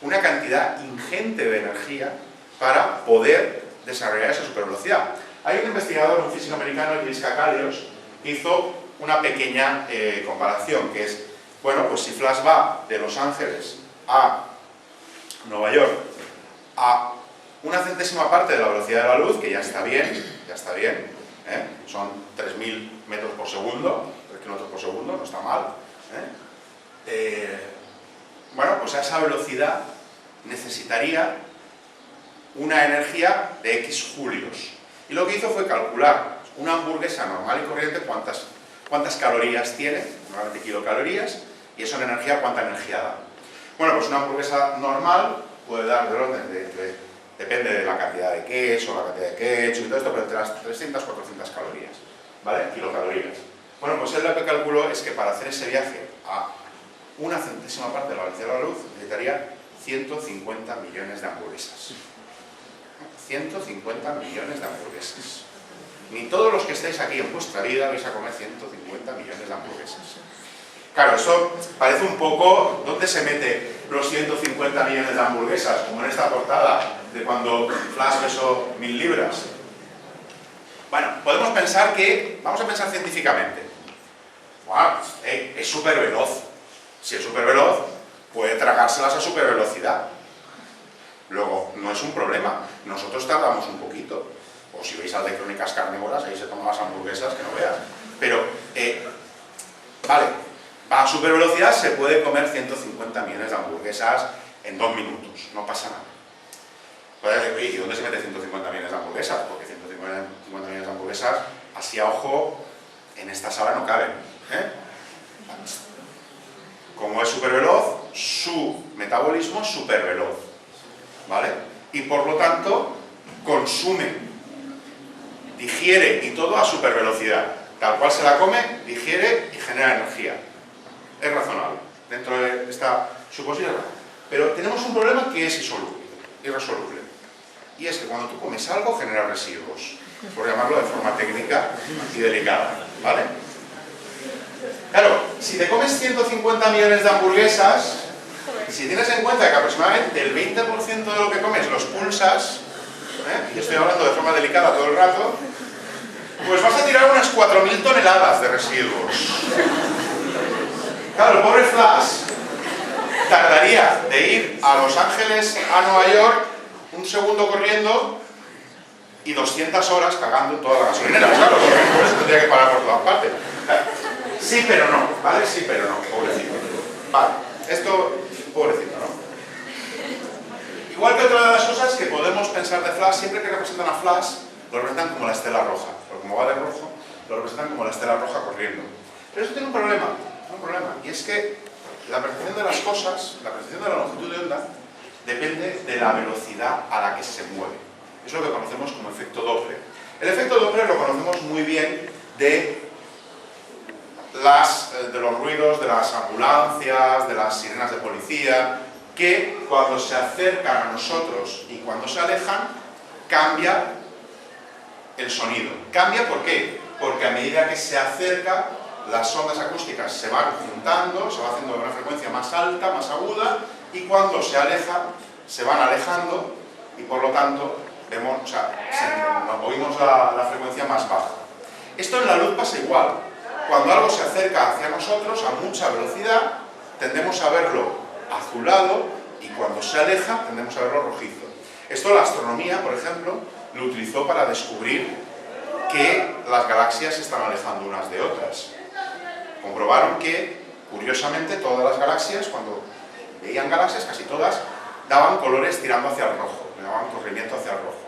una cantidad ingente de energía para poder desarrollar esa supervelocidad. Hay un investigador, un físico americano, Luis Kakalios, que hizo una pequeña comparación, que es, bueno, pues si Flash va de Los Ángeles a Nueva York a una centésima parte de la velocidad de la luz, que ya está bien, son 3.000 metros por segundo, 3 kilómetros por segundo, no está mal. Bueno, pues a esa velocidad necesitaría una energía de X julios. Y lo que hizo fue calcular una hamburguesa normal y corriente, cuántas calorías tiene, normalmente kilocalorías, y eso en energía, cuánta energía da. Bueno, pues una hamburguesa normal puede dar del orden depende de la cantidad de queso, la cantidad de ketchup y todo esto, pero entre las 300 400 calorías, ¿vale? Kilocalorías. Bueno, pues él lo que calculó es que para hacer ese viaje a una centésima parte de la velocidad de la luz necesitaría 150 millones de hamburguesas. 150 millones de hamburguesas. Ni todos los que estáis aquí en vuestra vida vais a comer 150 millones de hamburguesas. Claro, eso parece un poco... ¿Dónde se mete los 150 millones de hamburguesas? Como en esta portada de cuando Flash pesó 1000 libras. Bueno, podemos pensar que... Vamos a pensar científicamente. Wow, es súper veloz. Si es súper veloz, puede tragárselas a súper velocidad. Luego, no es un problema. Nosotros tardamos un poquito. O si veis al de Crónicas Carnívoras, ahí se toman las hamburguesas que no veas. Pero, vale, va a super velocidad, se puede comer 150 millones de hamburguesas en 2 minutos. No pasa nada. Puedes decir, oye, ¿y dónde se mete 150 millones de hamburguesas? Porque 150 millones de hamburguesas, así a ojo, en esta sala no caben. Como es súper veloz, su metabolismo es súper veloz, ¿vale? Y por lo tanto, consume, digiere y todo a súper velocidad. Tal cual se la come, digiere y genera energía. Es razonable. Dentro de esta suposición. Pero tenemos un problema que es irresoluble. Y es que cuando tú comes algo genera residuos, por llamarlo de forma técnica y delicada, ¿vale? Claro, si te comes 150 millones de hamburguesas, si tienes en cuenta que aproximadamente el 20% de lo que comes los pulsas, y estoy hablando de forma delicada todo el rato, pues vas a tirar unas 4.000 toneladas de residuos. Claro, el pobre Flash tardaría de ir a Los Ángeles a Nueva York un segundo corriendo y 200 horas cagando en toda la gasolinera, claro, porque por eso tendría que parar por todas partes. Sí, pero no, ¿vale? Sí, pero no, pobrecito. Vale, esto, pobrecito, ¿no? Igual que otra de las cosas que podemos pensar de Flash, siempre que representan a Flash, lo representan como la estela roja, porque como va de rojo, lo representan como la estela roja corriendo. Pero eso tiene un problema, y es que la percepción de las cosas, la percepción de la longitud de onda, depende de la velocidad a la que se mueve. Es lo que conocemos como efecto Doppler. El efecto Doppler lo conocemos muy bien de los ruidos de las ambulancias, de las sirenas de policía, que cuando se acercan a nosotros y cuando se alejan, cambia el sonido. ¿Cambia por qué? Porque a medida que se acerca, las ondas acústicas se van juntando, se va haciendo de una frecuencia más alta, más aguda, y cuando se aleja, se van alejando, y por lo tanto oímos la frecuencia más baja. Esto en la luz pasa igual. Cuando algo se acerca hacia nosotros a mucha velocidad, tendemos a verlo azulado, y cuando se aleja, tendemos a verlo rojizo. Esto la astronomía, por ejemplo, lo utilizó para descubrir que las galaxias se están alejando unas de otras. Comprobaron que, curiosamente, todas las galaxias, cuando veían galaxias, casi todas, daban colores tirando hacia el rojo, le daban corrimiento hacia el rojo.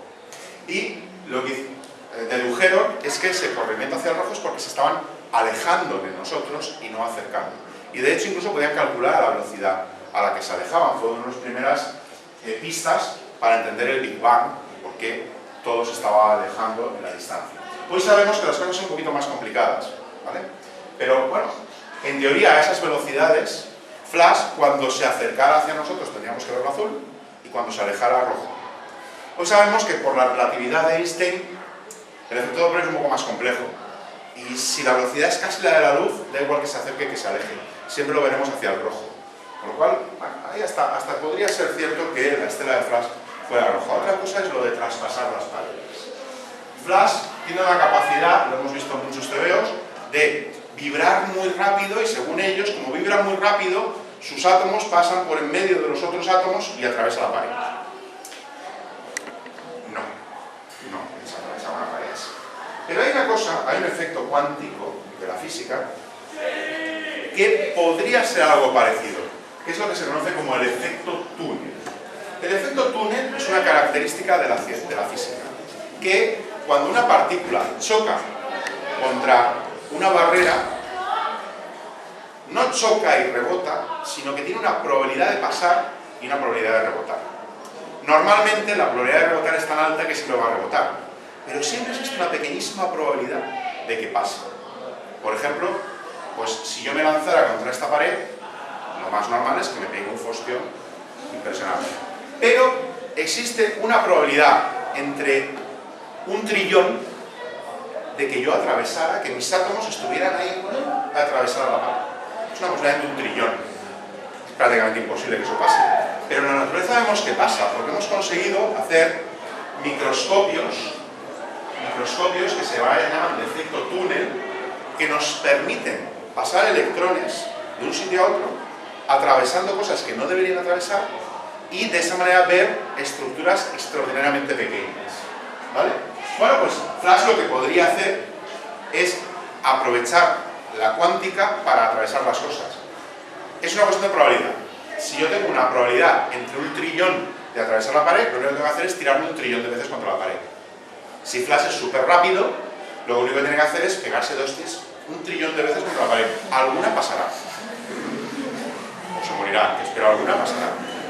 Y lo que dedujeron es que ese corrimiento hacia el rojo es porque se estaban alejando de nosotros y no acercando. Y de hecho incluso podían calcular la velocidad a la que se alejaban. Fue una de las primeras pistas para entender el Big Bang, porque todo se estaba alejando en la distancia. Hoy sabemos que las cosas son un poquito más complicadas, ¿vale? Pero bueno, en teoría a esas velocidades, Flash cuando se acercara hacia nosotros tendríamos que verlo azul y cuando se alejara rojo. Hoy sabemos que por la relatividad de Einstein el efecto Doppler es un poco más complejo y si la velocidad es casi la de la luz, da igual que se acerque que se aleje, siempre lo veremos hacia el rojo. Con lo cual, bueno, ahí hasta podría ser cierto que la estela de Flash fuera roja. Otra cosa es lo de traspasar las paredes. Flash tiene la capacidad, lo hemos visto en muchos tebeos, de vibrar muy rápido y según ellos, como vibran muy rápido, sus átomos pasan por en medio de los otros átomos y atraviesan la pared. No, esa una pared. Pero hay una cosa, hay un efecto cuántico de la física que podría ser algo parecido, que es lo que se conoce como el efecto túnel. El efecto túnel es una característica de la física, que cuando una partícula choca contra una barrera, no choca y rebota, sino que tiene una probabilidad de pasar y una probabilidad de rebotar. Normalmente la probabilidad de rebotar es tan alta que siempre va a rebotar, pero siempre existe una pequeñísima probabilidad de que pase. Por ejemplo, pues si yo me lanzara contra esta pared, lo más normal es que me pegue un fostión impresionante. Pero existe una probabilidad entre 1 trillón de que yo atravesara, que mis átomos estuvieran ahí a atravesar la pared. Es una posibilidad de 1 trillón. Es prácticamente imposible que eso pase. Pero en la naturaleza vemos que pasa, porque hemos conseguido hacer microscopios que se llaman de efecto túnel, que nos permiten pasar electrones de un sitio a otro, atravesando cosas que no deberían atravesar, y de esa manera ver estructuras extraordinariamente pequeñas. ¿Vale? Bueno, pues Flash lo que podría hacer es aprovechar la cuántica para atravesar las cosas. Es una cuestión de probabilidad. Si yo tengo una probabilidad entre 1 trillón de atravesar la pared, lo único que tengo que hacer es tirarme 1 trillón de veces contra la pared. Si Flash es súper rápido, lo único que tiene que hacer es pegarse 1 trillón de veces contra la pared. Alguna pasará. O se morirá antes, pero alguna pasará.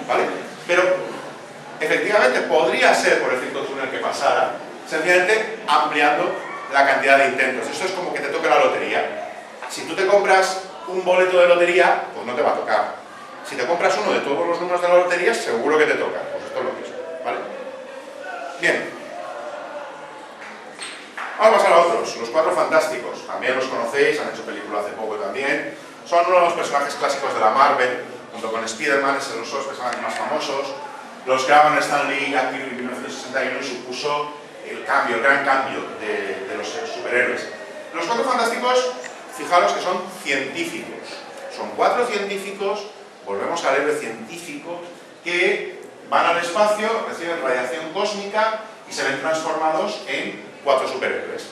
¿Vale? Pero, efectivamente, podría ser por el efecto túnel que pasara, sencillamente ampliando la cantidad de intentos. Esto es como que te toque la lotería. Si tú te compras un boleto de lotería, pues no te va a tocar. Si te compras uno de todos los números de la lotería, seguro que te toca. Pues esto es lo mismo, ¿vale? Bien. Vamos a pasar a otros. Los Cuatro Fantásticos. También los conocéis, han hecho película hace poco también. Son uno de los personajes clásicos de la Marvel, junto con Spider-Man, son los dos personajes más famosos. Los crearon Stan Lee y Jack Kirby en 1961 y supuso el gran cambio de los superhéroes. Los Cuatro Fantásticos, fijaros que son científicos. Son 4 científicos, volvemos al héroe científico, que van al espacio, reciben radiación cósmica y se ven transformados en 4 superhéroes.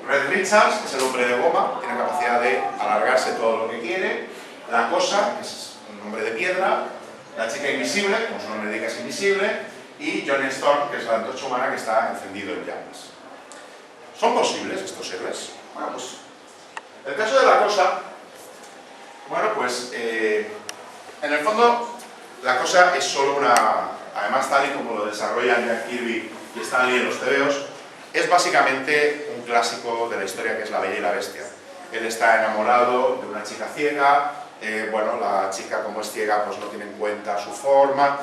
Red Richards, que es el hombre de goma, tiene capacidad de alargarse todo lo que quiere. La Cosa, que es un hombre de piedra. La Chica Invisible, como su nombre indica, es invisible. Y Johnny Storm, que es la antorcha humana que está encendido en llamas. ¿Son posibles estos héroes? Bueno, pues el caso de La Cosa, bueno, pues en el fondo La Cosa es solo una, además tal y como lo desarrollan Jack Kirby y Stan Lee en los tebeos, es básicamente un clásico de la historia que es La Bella y la Bestia. Él está enamorado de una chica ciega, bueno, la chica como es ciega pues no tiene en cuenta su forma,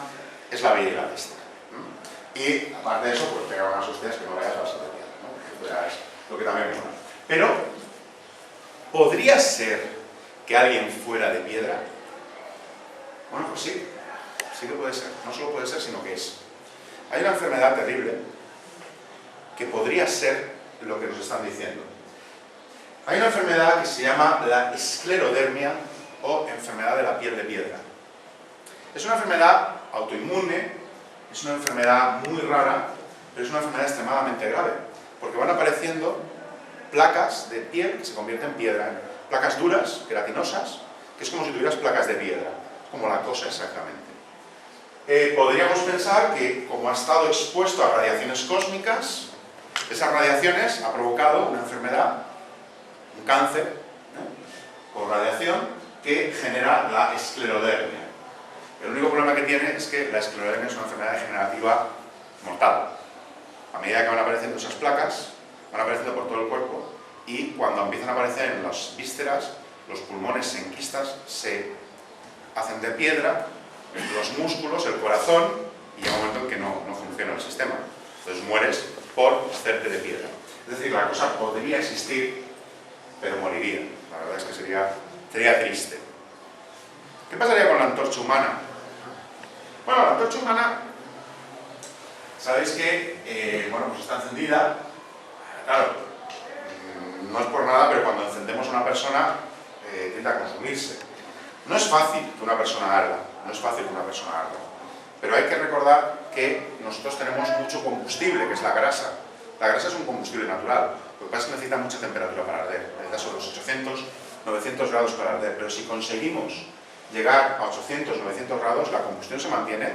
es La Bella y la Bestia. Y aparte de eso, pues pega unas hostias que no veas las de piedra, ¿no? Ya es lo que también me mola. Pero, ¿podría ser que alguien fuera de piedra? Bueno, pues sí, sí que puede ser. No solo puede ser, sino que es. Hay una enfermedad terrible que podría ser lo que nos están diciendo. Hay una enfermedad que se llama la esclerodermia o enfermedad de la piel de piedra. Es una enfermedad autoinmune, es una enfermedad muy rara, pero es una enfermedad extremadamente grave, porque van apareciendo placas de piel que se convierten en piedra, placas duras, queratinosas, que es como si tuvieras placas de piedra, como La Cosa exactamente. Podríamos pensar que, como ha estado expuesto a radiaciones cósmicas, esas radiaciones ha provocado una enfermedad, un cáncer, por radiación, que genera la esclerodermia. El único problema que tiene es que la esclerodermia es una enfermedad degenerativa mortal. A medida que van apareciendo esas placas, van apareciendo por todo el cuerpo y cuando empiezan a aparecer en las vísceras, los pulmones se enquistan, se hacen de piedra, los músculos, el corazón, y llega un momento en que no funciona el sistema. Entonces mueres por hacerte de piedra. Es decir, La Cosa podría existir, pero moriría. La verdad es que sería triste. ¿Qué pasaría con la antorcha humana? Bueno, la antorcha humana, sabéis que, bueno, pues está encendida. Claro, no es por nada, pero cuando encendemos a una persona, tiende a consumirse. No es fácil que una persona arda, pero hay que recordar que nosotros tenemos mucho combustible, que es la grasa. La grasa es un combustible natural, lo que pasa es que necesita mucha temperatura para arder, necesita sobre los 800, 900 grados para arder, pero si conseguimos llegar a 800, 900 grados, la combustión se mantiene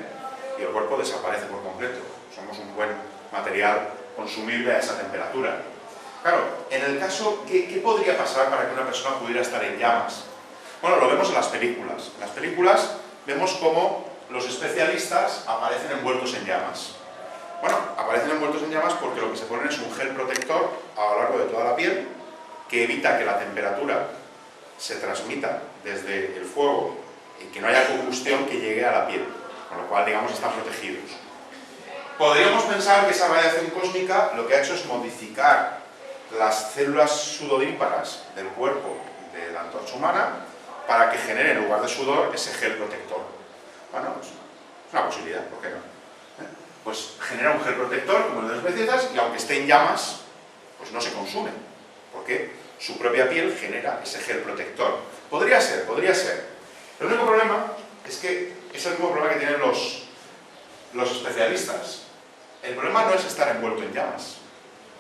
y el cuerpo desaparece por completo. Somos un buen material consumible a esa temperatura. Claro, en el caso, ¿qué podría pasar para que una persona pudiera estar en llamas? Bueno, lo vemos en las películas. En las películas vemos cómo los especialistas aparecen envueltos en llamas. Bueno, aparecen envueltos en llamas porque lo que se ponen es un gel protector a lo largo de toda la piel que evita que la temperatura se transmita desde el fuego y que no haya combustión que llegue a la piel, con lo cual, digamos, están protegidos. Podríamos pensar que esa radiación cósmica lo que ha hecho es modificar las células sudodímparas del cuerpo de la antorcha humana para que genere en lugar de sudor ese gel protector. Bueno, pues, es una posibilidad, ¿por qué no? Pues genera un gel protector, como el de las bicicletas, y aunque esté en llamas, pues no se consume, porque su propia piel genera ese gel protector. Podría ser, podría ser. El único problema es que es el mismo problema que tienen los especialistas. El problema no es estar envuelto en llamas.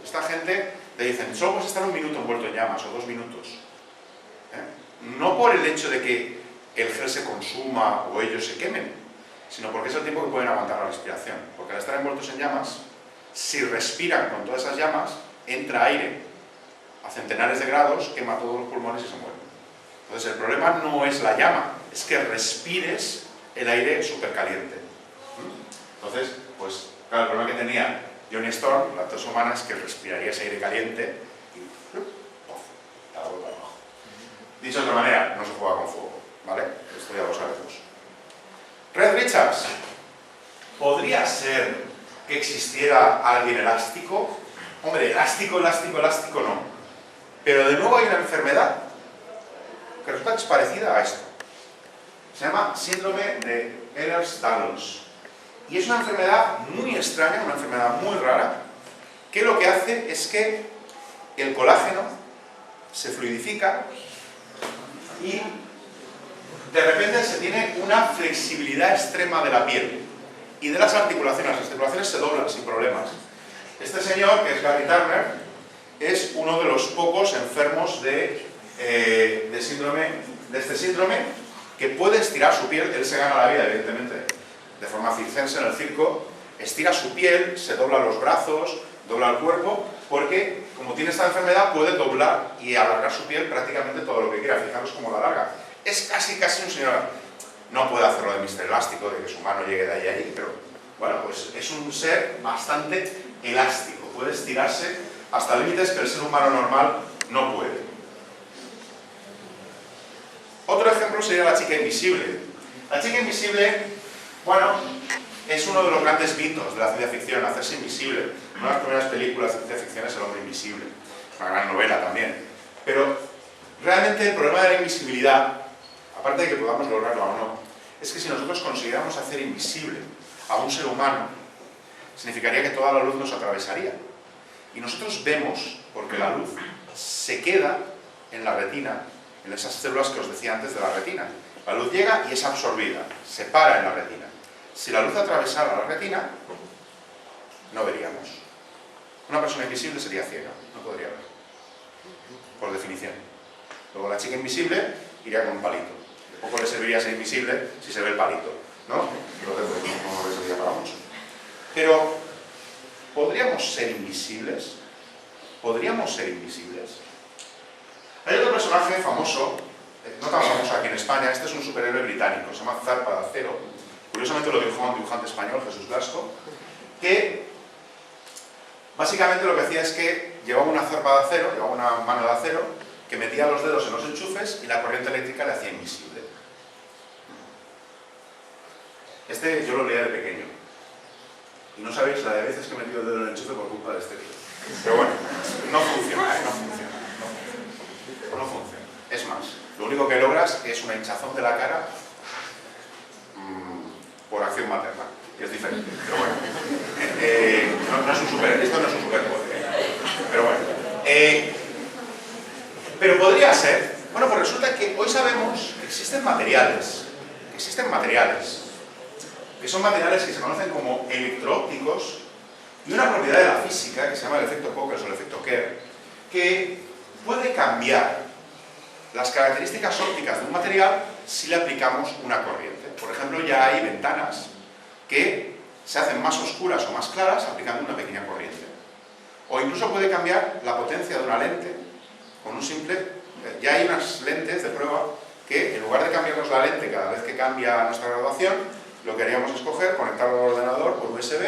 Esta gente le dicen, solo puedes estar 1 minuto envuelto en llamas, o 2 minutos. No por el hecho de que el gel se consuma o ellos se quemen, sino porque es el tiempo que pueden aguantar la respiración. Porque al estar envueltos en llamas, si respiran con todas esas llamas, entra aire a centenares de grados, quema todos los pulmones y se mueren. Entonces el problema no es la llama, es que respires el aire supercaliente. Entonces, pues, claro, el problema que tenía Johnny Storm, la antorcha humana, es que respiraría ese aire caliente y ¡puff! La vuelve abajo. Dicho de otra manera, no se juega con fuego, ¿vale? Esto ya lo sabemos. Red Richards, ¿podría ser que existiera alguien elástico? Hombre, elástico no. Pero de nuevo hay una enfermedad que resulta que es parecida a esto. Se llama síndrome de Ehlers-Danlos. Y es una enfermedad muy extraña, una enfermedad muy rara, que lo que hace es que el colágeno se fluidifica y de repente se tiene una flexibilidad extrema de la piel y de las articulaciones. Las articulaciones se doblan sin problemas. Este señor, que es Gary Turner, es uno de los pocos enfermos de este síndrome, que puede estirar su piel. Él se gana la vida, evidentemente, de forma circense en el circo, estira su piel, se dobla los brazos, dobla el cuerpo, porque como tiene esta enfermedad puede doblar y alargar su piel prácticamente todo lo que quiera. Fijaros cómo la alarga. Es casi un señor. No puede hacerlo de Mr. Elástico, de que su mano llegue de ahí a allí, pero bueno, pues es un ser bastante elástico. Puede estirarse hasta límites que el ser humano normal no puede. Otro ejemplo sería la chica invisible. La chica invisible, bueno, es uno de los grandes mitos de la ciencia ficción, hacerse invisible. Una de las primeras películas de ciencia ficción es El hombre invisible, una gran novela también. Pero realmente el problema de la invisibilidad, aparte de que podamos lograrlo o no, es que si nosotros consiguiéramos hacer invisible a un ser humano, significaría que toda la luz nos atravesaría. Y nosotros vemos, porque la luz se queda en la retina, en esas células que os decía antes de la retina. La luz llega y es absorbida, se para en la retina. Si la luz atravesara la retina, no veríamos. Una persona invisible sería ciega, no podría ver, por definición. Luego la chica invisible iría con un palito. De poco le serviría ser invisible si se ve el palito, ¿no? Entonces, pues, no le serviría para mucho. Pero, ¿podríamos ser invisibles? ¿Podríamos ser invisibles? Hay otro personaje famoso, no tan famoso aquí en España, este es un superhéroe británico, se llama Zarpa de Acero. Curiosamente lo dibujó un dibujante español, Jesús Blasco, que básicamente lo que hacía es que llevaba una zarpa de acero, llevaba una mano de acero, que metía los dedos en los enchufes y la corriente eléctrica le hacía invisible. Este yo lo leía de pequeño. Y no sabéis la de veces que he metido el dedo en el enchufe por culpa de este libro. Pero bueno, no funciona, no funciona. No funciona. Es más, lo único que logras es una hinchazón de la cara por acción materna, que es diferente. Pero bueno, no es un superpoder, esto no es un superpoder. Pero bueno, pero podría ser. Bueno, pues resulta que hoy sabemos que existen materiales, que son materiales que se conocen como electroópticos, y una propiedad de la física que se llama el efecto Pockels o el efecto Kerr, que puede cambiar las características ópticas de un material si le aplicamos una corriente. Por ejemplo, ya hay ventanas que se hacen más oscuras o más claras aplicando una pequeña corriente. O incluso puede cambiar la potencia de una lente con un simple... Ya hay unas lentes de prueba que en lugar de cambiarnos la lente cada vez que cambia nuestra graduación, lo que haríamos es coger, conectarlo al ordenador por USB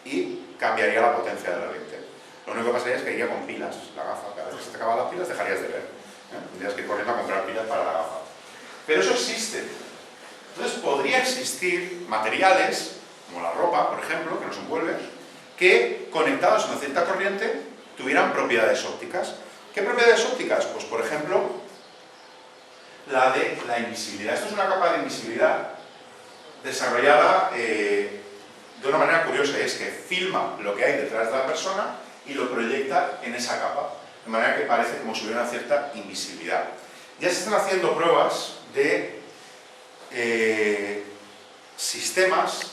y cambiaría la potencia de la lente. Lo único que pasaría es que iría con pilas la gafa. Cada vez que se te acaban las pilas dejarías de ver. Tendrías que ir corriendo a comprar pilas para la gafa. Pero eso existe. Entonces podría existir materiales, como la ropa, por ejemplo, que nos envuelve, que conectados a una cierta corriente tuvieran propiedades ópticas. ¿Qué propiedades ópticas? Pues por ejemplo, la de la invisibilidad. Esto es una capa de invisibilidad desarrollada de una manera curiosa, y es que filma lo que hay detrás de la persona y lo proyecta en esa capa, de manera que parece como si hubiera una cierta invisibilidad. Ya se están haciendo pruebas de sistemas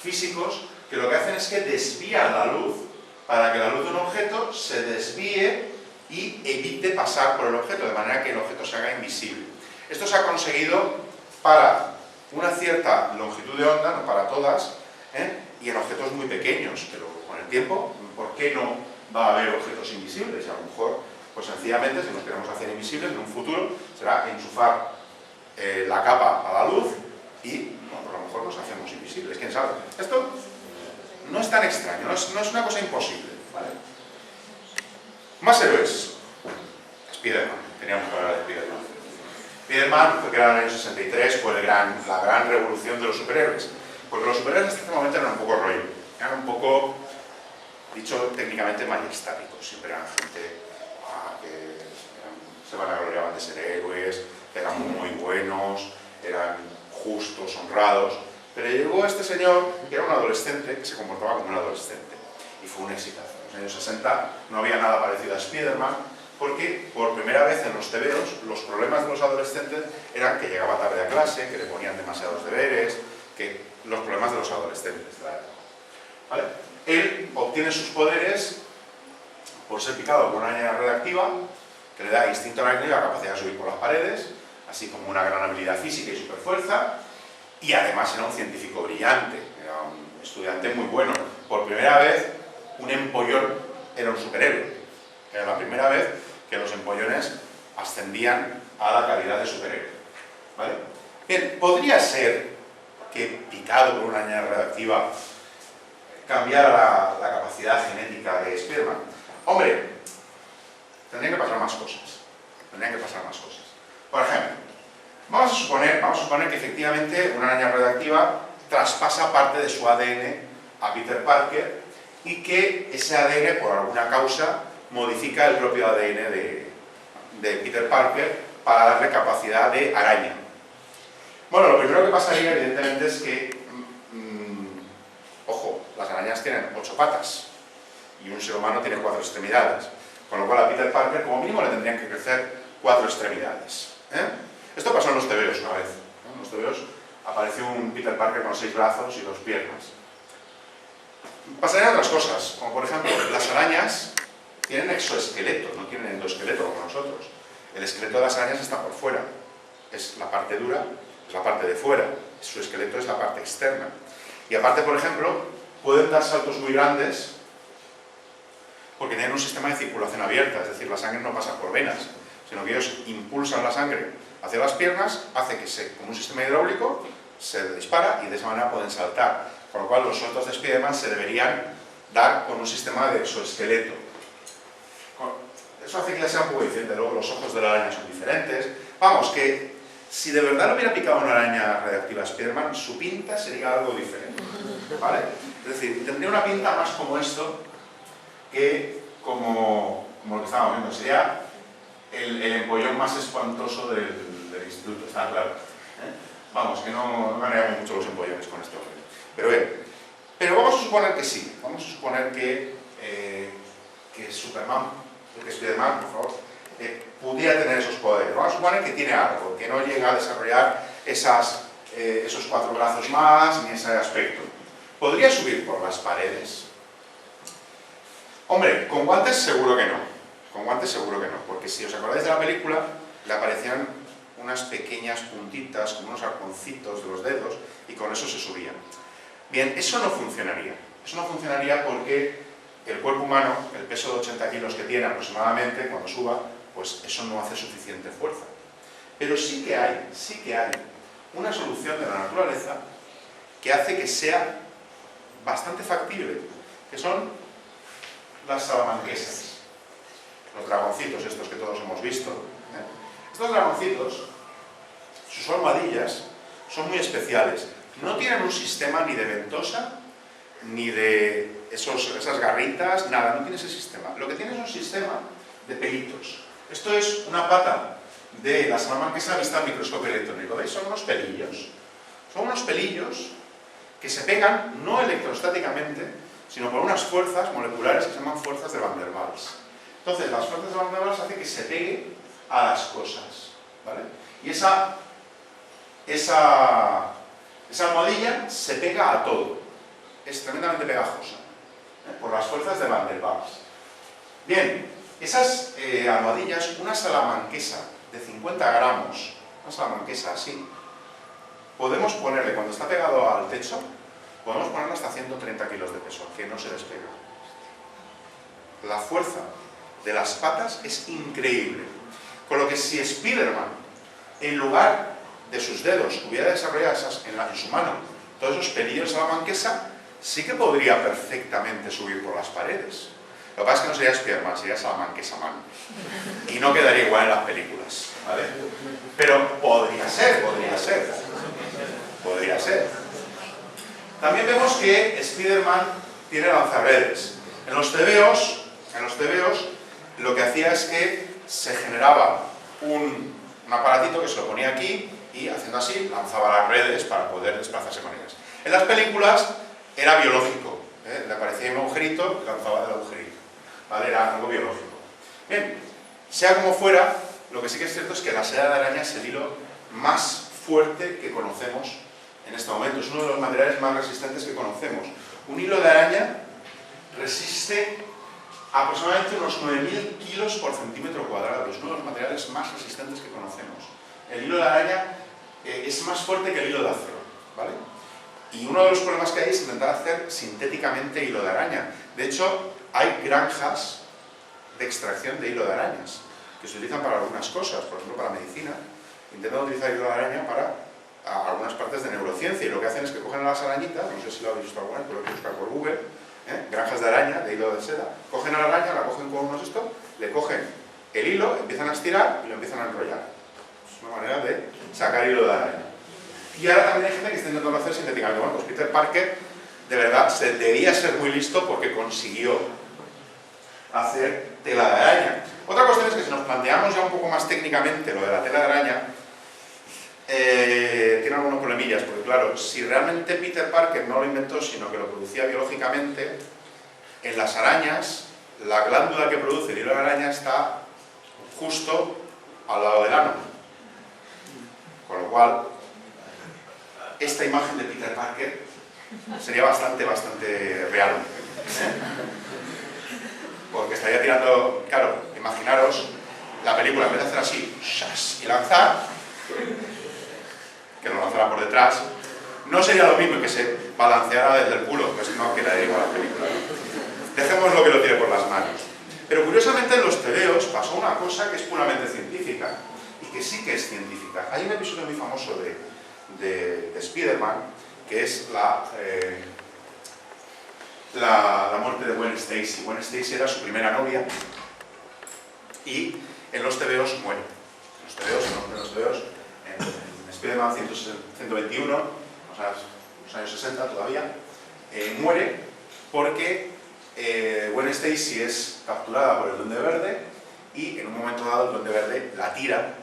físicos que lo que hacen es que desvían la luz para que la luz de un objeto se desvíe y evite pasar por el objeto, de manera que el objeto se haga invisible. Esto se ha conseguido para una cierta longitud de onda, no para todas, y en objetos muy pequeños, pero con el tiempo, ¿por qué no va a haber objetos invisibles? Y a lo mejor, pues sencillamente, si nos queremos hacer invisibles en un futuro, será enchufar la capa a la luz y, bueno, pues a lo mejor nos hacemos invisibles, quién sabe. Esto no es tan extraño, no es una cosa imposible, ¿vale? Más héroes. Spiderman, teníamos que hablar de Spiderman. Spider-Man fue creado en el año 63, fue la gran revolución de los superhéroes. Porque los superhéroes hasta este momento eran un poco rollo, eran un poco, dicho técnicamente, majestáticos. Siempre eran gente que se vanagloriaban de ser héroes, eran muy buenos, eran justos, honrados. Pero llegó este señor, que era un adolescente, que se comportaba como un adolescente. Y fue un exitazo. En los años 60 no había nada parecido a Spider-Man, porque por primera vez en los tebeos los problemas de los adolescentes eran que llegaba tarde a clase, que le ponían demasiados deberes, que los problemas de los adolescentes de la época. ¿Vale? Él obtiene sus poderes por ser picado por una araña radioactiva, que le da instinto arácnido y la capacidad de subir por las paredes, así como una gran habilidad física y superfuerza, y además era un científico brillante, era un estudiante muy bueno. Por primera vez, un empollón era un superhéroe. Era la primera vez que los empollones ascendían a la calidad de superhéroe. ¿Vale? Bien, podría ser que picado por una araña radioactiva cambiara la capacidad genética de Spider-Man. Hombre, tendrían que pasar más cosas. Tendrían que pasar más cosas. Por ejemplo, vamos a suponer que efectivamente una araña radioactiva traspasa parte de su ADN a Peter Parker y que ese ADN, por alguna causa, modifica el propio ADN de Peter Parker para darle capacidad de araña. Bueno, lo primero que pasaría, evidentemente, es que, ojo, las arañas tienen 8 patas y un ser humano tiene 4 extremidades, con lo cual a Peter Parker, como mínimo, le tendrían que crecer 4 extremidades. Esto pasó en los tebeos una vez. En los tebeos apareció un Peter Parker con 6 brazos y 2 piernas. Pasarían otras cosas, como por ejemplo, las arañas tienen exoesqueleto, no tienen endoesqueleto como nosotros. El esqueleto de las arañas está por fuera, es la parte dura, es la parte de fuera, su esqueleto es la parte externa. Y aparte, por ejemplo, pueden dar saltos muy grandes porque tienen un sistema de circulación abierta, es decir, la sangre no pasa por venas, sino que ellos impulsan la sangre hacia las piernas, hace que como un sistema hidráulico se dispara y de esa manera pueden saltar. Con lo cual los saltos de Spider-Man se deberían dar con un sistema de exoesqueleto. Eso hace que ya sea un poco diferente. Luego los ojos de la araña son diferentes. Vamos, que si de verdad le hubiera picado una araña radioactiva a Spider-Man, su pinta sería algo diferente, ¿vale? Es decir, tendría una pinta más como esto que como lo que estábamos viendo. Sería el empollón más espantoso del instituto, está claro. Vamos, que no ganaríamos mucho los empollones con esto. Pero bien, pero vamos a suponer que sí. Vamos a suponer que Spider-Man, por favor, pudiera tener esos poderes. Vamos a suponer que tiene algo, que no llega a desarrollar esos 4 brazos más, ni ese aspecto. ¿Podría subir por las paredes? Hombre, con guantes seguro que no. Con guantes seguro que no, porque si os acordáis de la película, le aparecían unas pequeñas puntitas, como unos arconcitos de los dedos, y con eso se subían. Bien, eso no funcionaría. Eso no funcionaría porque el cuerpo humano, el peso de 80 kilos que tiene aproximadamente, cuando suba, pues eso no hace suficiente fuerza. Pero sí que hay una solución de la naturaleza que hace que sea bastante factible, que son las salamanquesas. Los dragoncitos estos que todos hemos visto. Estos dragoncitos, sus almohadillas, son muy especiales. No tienen un sistema ni de ventosa, ni de esas garritas, nada, no tiene ese sistema. Lo que tiene es un sistema de pelitos. Esto es una pata de la salamanquesa vista al microscopio electrónico. ¿Veis? Son unos pelillos. Son unos pelillos que se pegan no electrostáticamente, sino por unas fuerzas moleculares que se llaman fuerzas de Van der Waals. Entonces, las fuerzas de Van der Waals hacen que se pegue a las cosas, ¿vale? Y esa almohadilla se pega a todo. Es tremendamente pegajosa, por las fuerzas de Van der Waals. Bien, esas almohadillas, una salamanquesa de 50 gramos, una salamanquesa así, podemos ponerle, cuando está pegado al techo, podemos ponerle hasta 130 kilos de peso, que no se despega. La fuerza de las patas es increíble. Con lo que si Spider-Man, en lugar de sus dedos, hubiera desarrollado en su mano todos esos pelillos de salamanquesa, sí que podría perfectamente subir por las paredes. Lo que pasa es que no sería Spider-Man, sería Salamanca-Saman. Y no quedaría igual en las películas, ¿vale? Pero podría ser, podría ser. Podría ser. También vemos que Spider-Man tiene lanzaredes. En los tebeos, lo que hacía es que se generaba un aparatito que se lo ponía aquí y haciendo así lanzaba las redes para poder desplazarse con ellas. En las películas era biológico, le aparecía un agujerito y lanzaba del agujerito, ¿vale? Era algo biológico. Bien, sea como fuera, lo que sí que es cierto es que la seda de araña es el hilo más fuerte que conocemos en este momento. Es uno de los materiales más resistentes que conocemos. Un hilo de araña resiste aproximadamente unos 9.000 kilos por centímetro cuadrado. Es uno de los materiales más resistentes que conocemos. El hilo de araña es más fuerte que el hilo de acero, ¿vale? Y uno de los problemas que hay es intentar hacer sintéticamente hilo de araña. De hecho, hay granjas de extracción de hilo de arañas que se utilizan para algunas cosas, por ejemplo para medicina. Intentan utilizar hilo de araña para algunas partes de neurociencia, y lo que hacen es que cogen a las arañitas, no sé si lo habéis visto alguna vez, pero lo que buscar por Google, granjas de araña, de hilo de seda, cogen a la araña, la cogen con unos esto, le cogen el hilo, empiezan a estirar y lo empiezan a enrollar. Es una manera de sacar hilo de araña. Y ahora también hay gente que está intentando hacer sintéticamente. Bueno, pues Peter Parker, de verdad, debía ser muy listo porque consiguió hacer tela de araña. Otra cuestión es que si nos planteamos ya un poco más técnicamente lo de la tela de araña, tiene algunos problemillas, porque claro, si realmente Peter Parker no lo inventó, sino que lo producía biológicamente, en las arañas, la glándula que produce el hilo de araña está justo al lado del ano. Con lo cual, esta imagen de Peter Parker sería bastante real. Porque estaría tirando, claro, imaginaros la película, en vez de hacer así, y lanzar, que lo lanzara por detrás, no sería lo mismo que se balanceara desde el culo, pues no quedaría igual la película. Dejémoslo que lo tire por las manos. Pero curiosamente en los tebeos pasó una cosa que es puramente científica, y que sí que es científica. Hay un episodio muy famoso de Spider-Man, que es la muerte de Gwen Stacy. Gwen Stacy era su primera novia, y en los tebeos muere. En los tebeos, en Spider-Man 121, o sea, los años 60 todavía, muere porque Gwen Stacy es capturada por el Duende Verde y en un momento dado el Duende Verde la tira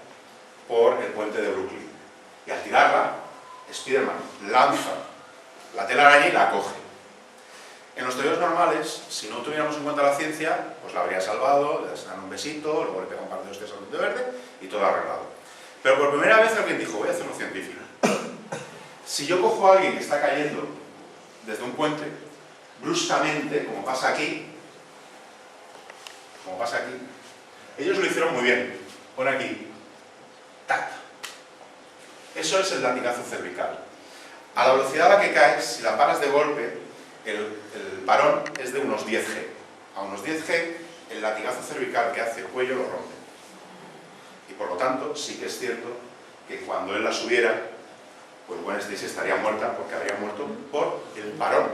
por el puente de Brooklyn. Y al tirarla, Spider-Man lanza la telaraña y la coge. En los tebeos normales, si no tuviéramos en cuenta la ciencia, pues la habría salvado, le dan un besito, luego le pega un par de hostias al Duende Verde y todo arreglado. Pero por primera vez alguien dijo, voy a hacerlo científico. Si yo cojo a alguien que está cayendo desde un puente, bruscamente, como pasa aquí, ellos lo hicieron muy bien. Pon aquí, tac. Eso es el latigazo cervical. A la velocidad a la que caes, si la paras de golpe, el parón es de unos 10 G. A unos 10 G, el latigazo cervical que hace el cuello lo rompe. Y por lo tanto, sí que es cierto que cuando él la subiera, pues Gwen Stacy estaría muerta porque habría muerto por el parón,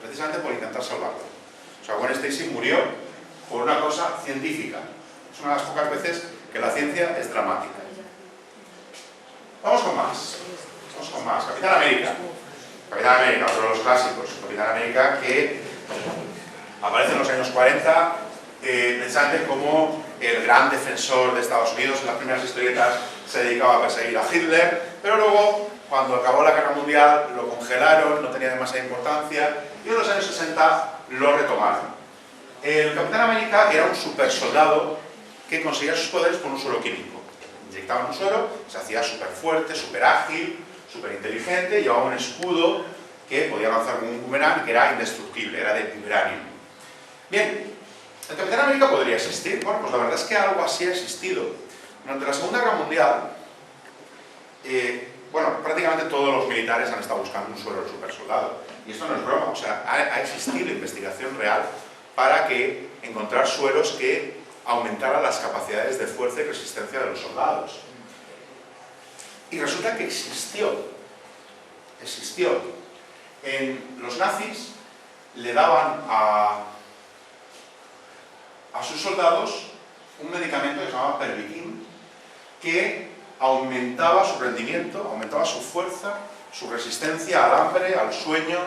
precisamente por intentar salvarla. O sea, Gwen Stacy murió por una cosa científica. Es una de las pocas veces que la ciencia es dramática. Vamos con más. Capitán América. Otro de los clásicos. Capitán América que aparece en los años 40, precisamente como el gran defensor de Estados Unidos. En las primeras historietas se dedicaba a perseguir a Hitler, pero luego, cuando acabó la Guerra Mundial, lo congelaron, no tenía demasiada importancia, y en los años 60 lo retomaron. El Capitán América era un super soldado que conseguía sus poderes con un suero químico. Inyectaban un suero, se hacía súper fuerte, súper ágil, súper inteligente, llevaba un escudo que podía lanzar como un boomerang, que era indestructible, era de vibranium. Bien, ¿el Capitán América podría existir? Bueno, pues la verdad es que algo así ha existido. Durante la Segunda Guerra Mundial, prácticamente todos los militares han estado buscando un suero super soldado. Y esto no es broma, o sea, ha existido investigación real para encontrar sueros que aumentaran las capacidades de fuerza y resistencia de los soldados. Y resulta que existió. Los nazis le daban a a sus soldados un medicamento que se llamaba Pervitin, que aumentaba su rendimiento, aumentaba su fuerza, su resistencia al hambre, al sueño,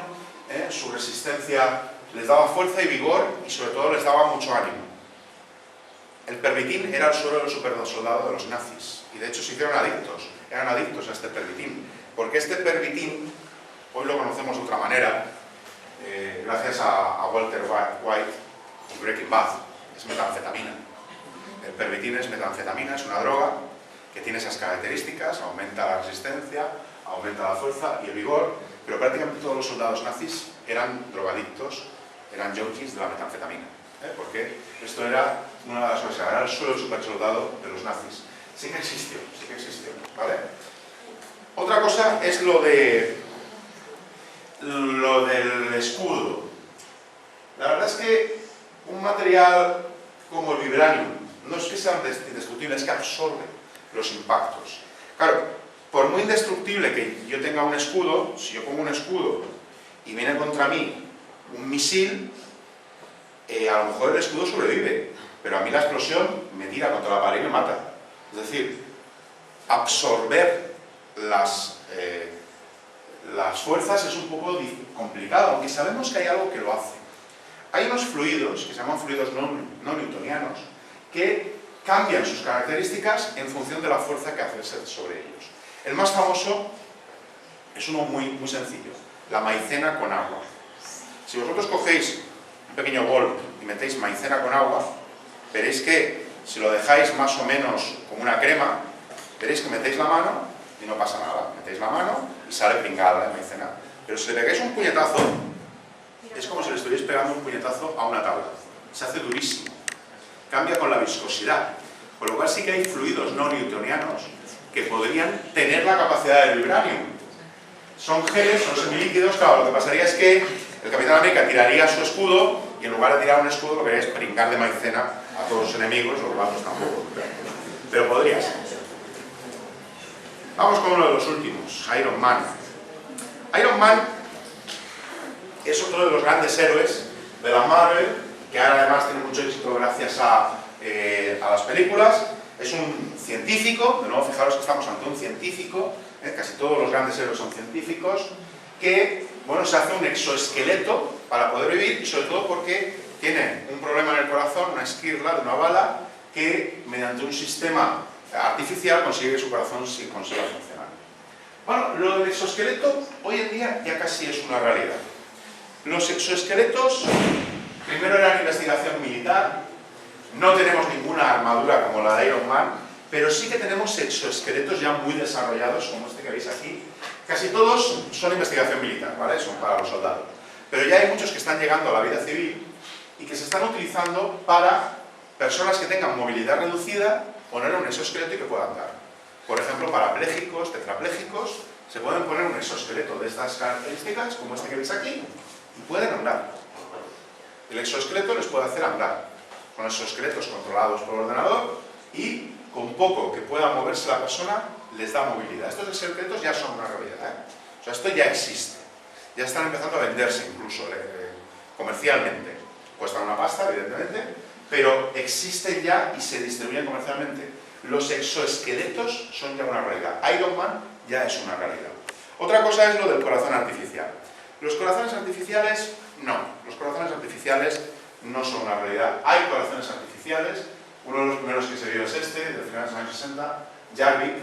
su resistencia, les daba fuerza y vigor y sobre todo les daba mucho ánimo. El Pervitin era el suero del supersoldado de los nazis y de hecho se hicieron adictos, eran adictos a este Pervitin, porque este Pervitin, hoy lo conocemos de otra manera, gracias a Walter White y Breaking Bad, es metanfetamina. El Pervitin es metanfetamina, es una droga que tiene esas características, aumenta la resistencia, aumenta la fuerza y el vigor, pero prácticamente todos los soldados nazis eran drogadictos, eran junkies de la metanfetamina, porque esto era una de las cosas, era el suelo supersoldado de los nazis. Sí que existió, ¿vale? Otra cosa es lo del escudo. La verdad es que un material como el vibranium no es que sea indestructible, es que absorbe los impactos. Claro, por muy indestructible que yo tenga un escudo, si yo pongo un escudo y viene contra mí un misil, a lo mejor el escudo sobrevive, pero a mí la explosión me tira contra la pared y me mata. Es decir, absorber las fuerzas es un poco complicado, aunque sabemos que hay algo que lo hace. Hay unos fluidos, que se llaman fluidos no newtonianos, que cambian sus características en función de la fuerza que ejerce sobre ellos. El más famoso es uno muy sencillo, la maicena con agua. Si vosotros cogéis un pequeño bol y metéis maicena con agua, veréis que si lo dejáis más o menos como una crema, veréis que metéis la mano y no pasa nada. Metéis la mano y sale pringada la maicena. Pero si le pegáis un puñetazo, es como si le estuvierais pegando un puñetazo a una tabla. Se hace durísimo. Cambia con la viscosidad. Con lo cual sí que hay fluidos no newtonianos que podrían tener la capacidad del vibranium. Son geles, son semilíquidos, claro, lo que pasaría es que el Capitán América tiraría su escudo y en lugar de tirar un escudo lo que haría es pringar de maicena a todos los enemigos, lo cual pues tampoco. Pero podría ser. Vamos con uno de los últimos, Iron Man. Iron Man es otro de los grandes héroes de la Marvel, que ahora además tiene mucho éxito gracias a las películas. Es un científico, de nuevo fijaros que estamos ante un científico, casi todos los grandes héroes son científicos, que bueno, se hace un exoesqueleto para poder vivir y sobre todo porque tiene un problema en el corazón, una esquirla de una bala, que mediante un sistema artificial consigue que su corazón consiga funcionar. Bueno, lo del exoesqueleto hoy en día ya casi es una realidad. Los exoesqueletos primero eran investigación militar, no tenemos ninguna armadura como la de Iron Man, pero sí que tenemos exoesqueletos ya muy desarrollados, como este que veis aquí. Casi todos son investigación militar, ¿vale? Son para los soldados. Pero ya hay muchos que están llegando a la vida civil y que se están utilizando para personas que tengan movilidad reducida, poner un exoesqueleto y que puedan andar. Por ejemplo, parapléjicos, tetraplégicos, se pueden poner un exoesqueleto de estas características, como este que veis aquí, y pueden andar. El exoesqueleto les puede hacer andar. Son exoesqueletos controlados por ordenador y con poco que pueda moverse la persona, les da movilidad. Estos exoesqueletos ya son una realidad, O sea, esto ya existe. Ya están empezando a venderse incluso comercialmente. Cuestan una pasta, evidentemente, pero existen ya y se distribuyen comercialmente. Los exoesqueletos son ya una realidad. Iron Man ya es una realidad. Otra cosa es lo del corazón artificial. Los corazones artificiales, no. Los corazones artificiales no son una realidad. Hay corazones artificiales. Uno de los primeros que se vio es este, del final de los años 60, Jarvik.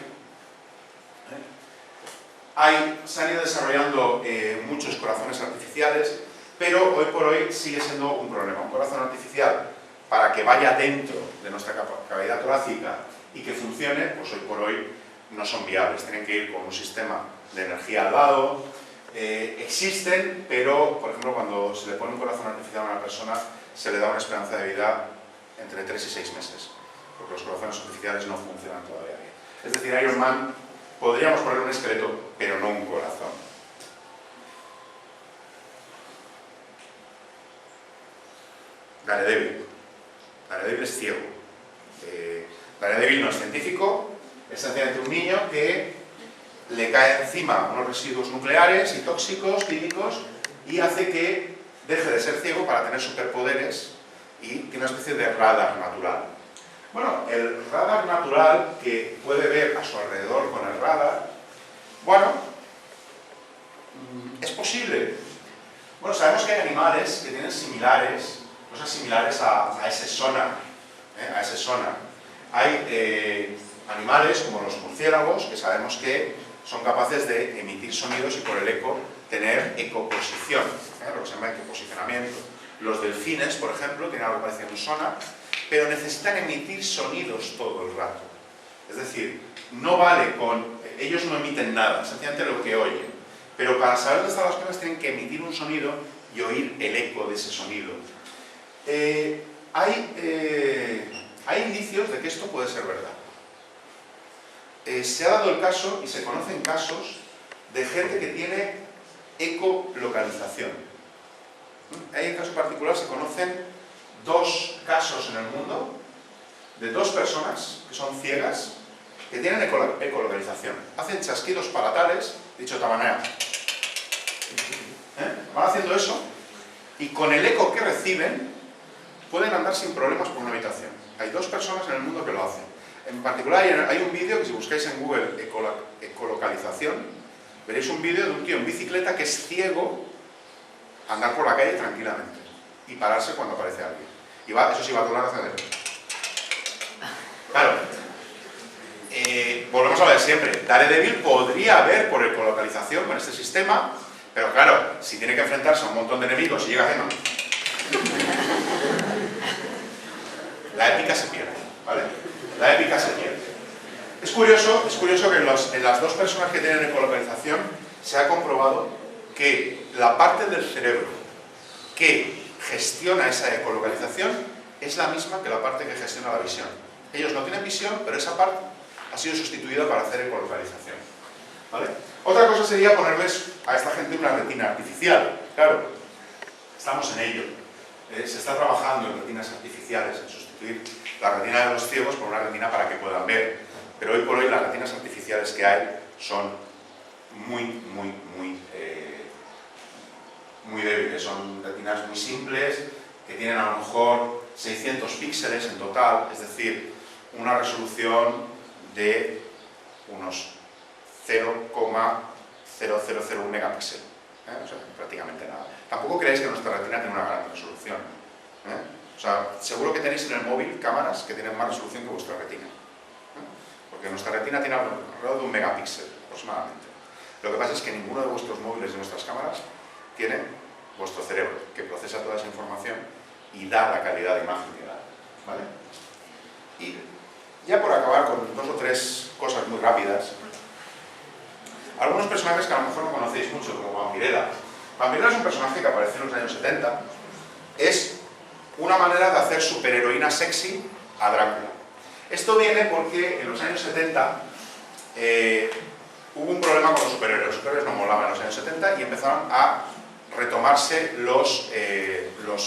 Se han ido desarrollando muchos corazones artificiales, pero hoy por hoy sigue siendo un problema. Un corazón artificial, para que vaya dentro de nuestra cavidad torácica y que funcione, pues hoy por hoy no son viables. Tienen que ir con un sistema de energía al lado. Existen, pero, por ejemplo, cuando se le pone un corazón artificial a una persona, se le da una esperanza de vida entre 3 y 6 meses, porque los corazones artificiales no funcionan todavía bien. Es decir, Iron Man, podríamos poner un esqueleto, pero no un corazón. Daredevil. Daredevil es ciego. Daredevil no es científico, es sencillamente un niño que le cae encima unos residuos nucleares y tóxicos, químicos, y hace que deje de ser ciego para tener superpoderes y tiene una especie de radar natural. Bueno, el radar natural que puede ver a su alrededor con el radar, bueno, es posible. Bueno, sabemos que hay animales que tienen cosas similares a ese sonar, a ese sonar. Hay animales como los murciélagos que sabemos que son capaces de emitir sonidos y por el eco tener ecoposición, lo que se llama ecoposicionamiento. Los delfines, por ejemplo, tienen algo parecido a un sonar, pero necesitan emitir sonidos todo el rato. Es decir, no vale con... Ellos no emiten nada, sencillamente lo que oyen. Pero para saber dónde están las cosas tienen que emitir un sonido y oír el eco de ese sonido. Hay indicios de que esto puede ser verdad. Se ha dado el caso, y se conocen casos, de gente que tiene ecolocalización. En el caso particular se conocen 2 casos en el mundo de 2 personas que son ciegas que tienen ecolocalización. Hacen chasquidos palatales, dicho de otra manera. Van haciendo eso y con el eco que reciben pueden andar sin problemas por una habitación. Hay 2 personas en el mundo que lo hacen. En particular hay un vídeo que si buscáis en Google ecolocalización, veréis un vídeo de un tío en bicicleta que es ciego andar por la calle tranquilamente y pararse cuando aparece alguien. Y eso sí, va a tocar hacia adentro. Claro. Volvemos a ver siempre. Daredevil podría haber por ecolocalización con este sistema, pero claro, si tiene que enfrentarse a un montón de enemigos y llega haciendo... La épica se pierde, ¿vale? La épica se pierde. Es curioso que en las 2 personas que tienen ecolocalización se ha comprobado que la parte del cerebro que gestiona esa ecolocalización es la misma que la parte que gestiona la visión. Ellos no tienen visión, pero esa parte ha sido sustituida para hacer ecolocalización. ¿Vale? Otra cosa sería ponerles a esta gente una retina artificial. Claro, estamos en ello. Se está trabajando en retinas artificiales, en sustituir la retina de los ciegos por una retina para que puedan ver. Pero hoy por hoy las retinas artificiales que hay son muy débiles. Son retinas muy simples, que tienen a lo mejor 600 píxeles en total, es decir, una resolución de unos 0,0001 megapíxel. O sea, prácticamente nada. Tampoco creáis que nuestra retina tiene una gran resolución. O sea, seguro que tenéis en el móvil cámaras que tienen más resolución que vuestra retina. Porque nuestra retina tiene alrededor de 1 megapíxel aproximadamente. Lo que pasa es que ninguno de vuestros móviles y nuestras cámaras tiene vuestro cerebro, que procesa toda esa información y da la calidad de imagen que da. ¿Vale? Y ya por acabar con 2 o 3 cosas muy rápidas. Algunos personajes que a lo mejor no conocéis mucho, como Vampirella. Vampirella es un personaje que apareció en los años 70. Es una manera de hacer superheroína sexy a Drácula. Esto viene porque en los años 70 hubo un problema con los superhéroes. Los superhéroes no molaban en los años 70 y empezaron a retomarse los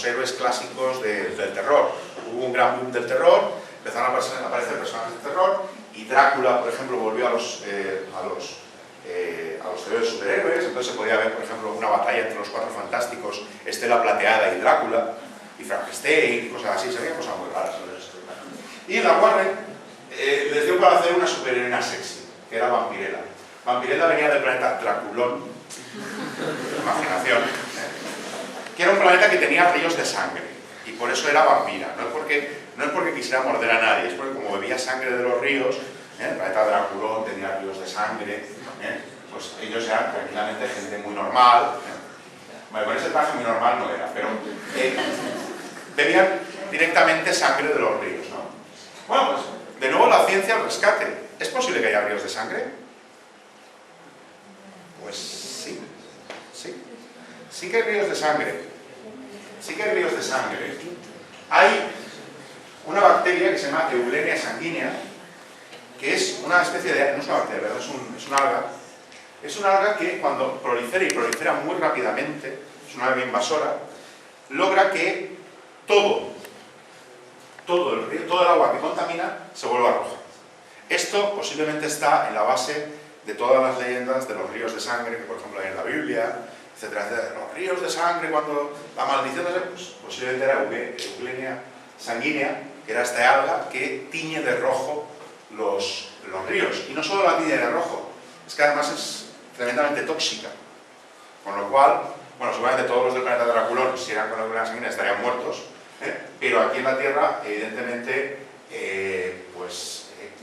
héroes clásicos del terror. Hubo un gran boom del terror, empezaron a aparecer personajes de terror y Drácula, por ejemplo, volvió a los héroes superhéroes. Entonces se podía ver, por ejemplo, una batalla entre los 4 fantásticos, Estela Plateada y Drácula, y Frankenstein y cosas así. Se veían cosas muy raras. Y la Warner les dio para hacer una superheroína sexy, que era Vampirella. Vampirella venía del planeta Draculón, imaginación, que era un planeta que tenía ríos de sangre, y por eso era vampira. No es porque quisiera morder a nadie, es porque como bebía sangre de los ríos, el planeta Draculón tenía ríos de sangre, pues ellos eran tranquilamente gente muy normal. Bueno, con ese traje muy normal no era, pero bebían directamente sangre de los ríos, ¿no? Bueno, pues de nuevo la ciencia al rescate. ¿Es posible que haya ríos de sangre? Pues sí, sí que hay ríos de sangre, Hay una bacteria que se llama Eugenia sanguínea, que es una especie de... no es una bacteria, ¿verdad? Es una alga. Es una alga que cuando prolifera y prolifera muy rápidamente, es una alga invasora, logra que todo el agua que contamina se vuelva roja. Esto posiblemente está en la base de todas las leyendas de los ríos de sangre que, por ejemplo, hay en la Biblia, etcétera, etcétera. Los ríos de sangre, cuando la maldición de... pues posiblemente era Eugenia sanguínea, que era esta alga que tiñe de rojo los ríos. Y no solo la tiñe de rojo, es que además es tremendamente tóxica. Con lo cual, bueno, seguramente todos los del planeta Draculón, si eran con la sanguínea, estarían muertos, pero aquí en la Tierra, evidentemente,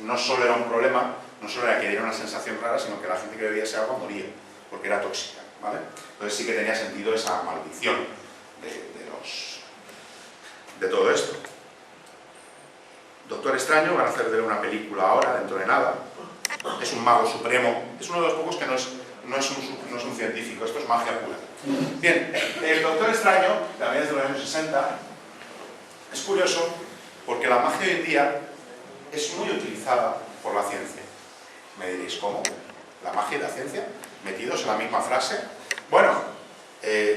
no solo era un problema, no solo era que diera una sensación rara, sino que la gente que bebía ese agua moría, porque era tóxica, ¿vale? Entonces sí que tenía sentido esa maldición de todo esto. Doctor Extraño, van a hacer de él una película ahora, dentro de nada. Es un mago supremo, es uno de los pocos que no es un científico, esto es magia pura. Bien, el Doctor Extraño, también es de los años 60, es curioso porque la magia hoy en día es muy utilizada por la ciencia. Me diréis, ¿cómo? ¿La magia y la ciencia? ¿Metidos en la misma frase? Bueno,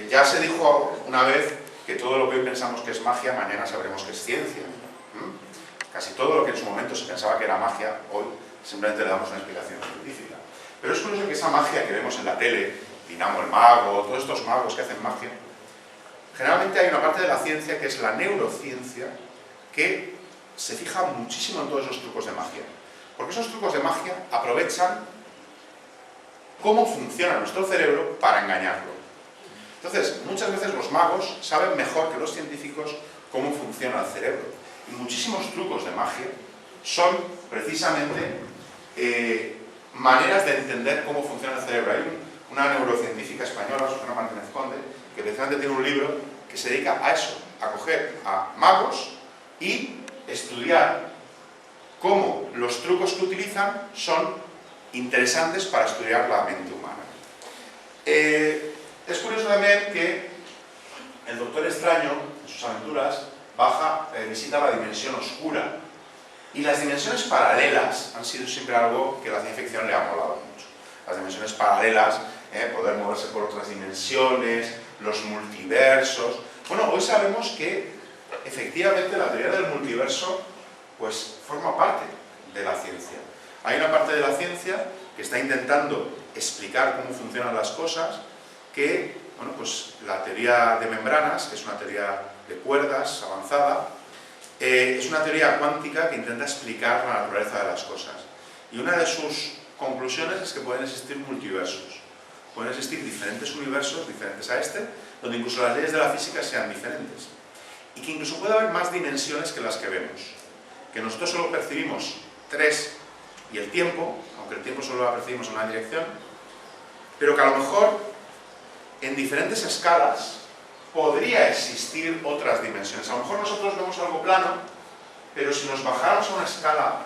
ya se dijo una vez que todo lo que hoy pensamos que es magia, mañana sabremos que es ciencia. Casi todo lo que en su momento se pensaba que era magia, hoy simplemente le damos una explicación científica. Pero es curioso que esa magia que vemos en la tele, Dinamo el mago, todos estos magos que hacen magia, generalmente hay una parte de la ciencia que es la neurociencia, que se fija muchísimo en todos esos trucos de magia. Porque esos trucos de magia aprovechan cómo funciona nuestro cerebro para engañarlo. Entonces, muchas veces los magos saben mejor que los científicos cómo funciona el cerebro. Y muchísimos trucos de magia son precisamente maneras de entender cómo funciona el cerebro. Hay una neurocientífica española, Susana Martínez Conde, que precisamente tiene un libro que se dedica a eso, a coger a magos y estudiar cómo los trucos que utilizan son interesantes para estudiar la mente humana. Es curioso también que el Doctor Extraño, en sus aventuras, visita la dimensión oscura. Y las dimensiones paralelas han sido siempre algo que a la ciencia ficción le ha molado mucho. Las dimensiones paralelas, poder moverse por otras dimensiones, los multiversos. Bueno, hoy sabemos que efectivamente la teoría del multiverso pues forma parte de la ciencia. Hay una parte de la ciencia que está intentando explicar cómo funcionan las cosas, que, bueno, pues la teoría de membranas, que es una teoría de cuerdas avanzada, es una teoría cuántica que intenta explicar la naturaleza de las cosas. Y una de sus conclusiones es que pueden existir multiversos. Pueden existir diferentes universos, diferentes a este, donde incluso las leyes de la física sean diferentes. Y que incluso puede haber más dimensiones que las que vemos. Que nosotros solo percibimos 3 y el tiempo, aunque el tiempo solo lo percibimos en una dirección, pero que a lo mejor en diferentes escalas podría existir otras dimensiones. A lo mejor nosotros vemos algo plano, pero si nos bajáramos a una escala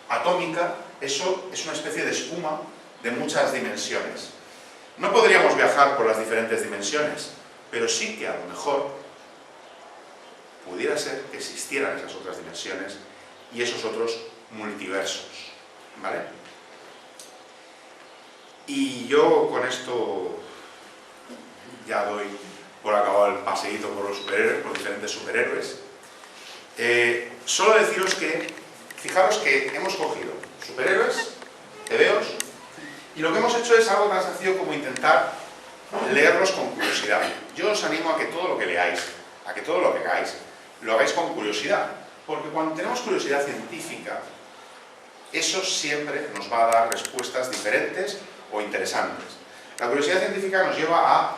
atómica, eso es una especie de espuma de muchas dimensiones. No podríamos viajar por las diferentes dimensiones, pero sí que a lo mejor pudiera ser que existieran esas otras dimensiones y esos otros multiversos, ¿vale? Y yo con esto ya doy por acabado el paseíto por los superhéroes, por diferentes superhéroes. Solo deciros que, fijaros que hemos cogido superhéroes, tebeos, y lo que hemos hecho es algo tan sencillo como intentar leerlos con curiosidad. Yo os animo a que todo lo que leáis, a que todo lo que hagáis, lo hagáis con curiosidad, porque cuando tenemos curiosidad científica, eso siempre nos va a dar respuestas diferentes o interesantes. La curiosidad científica nos lleva a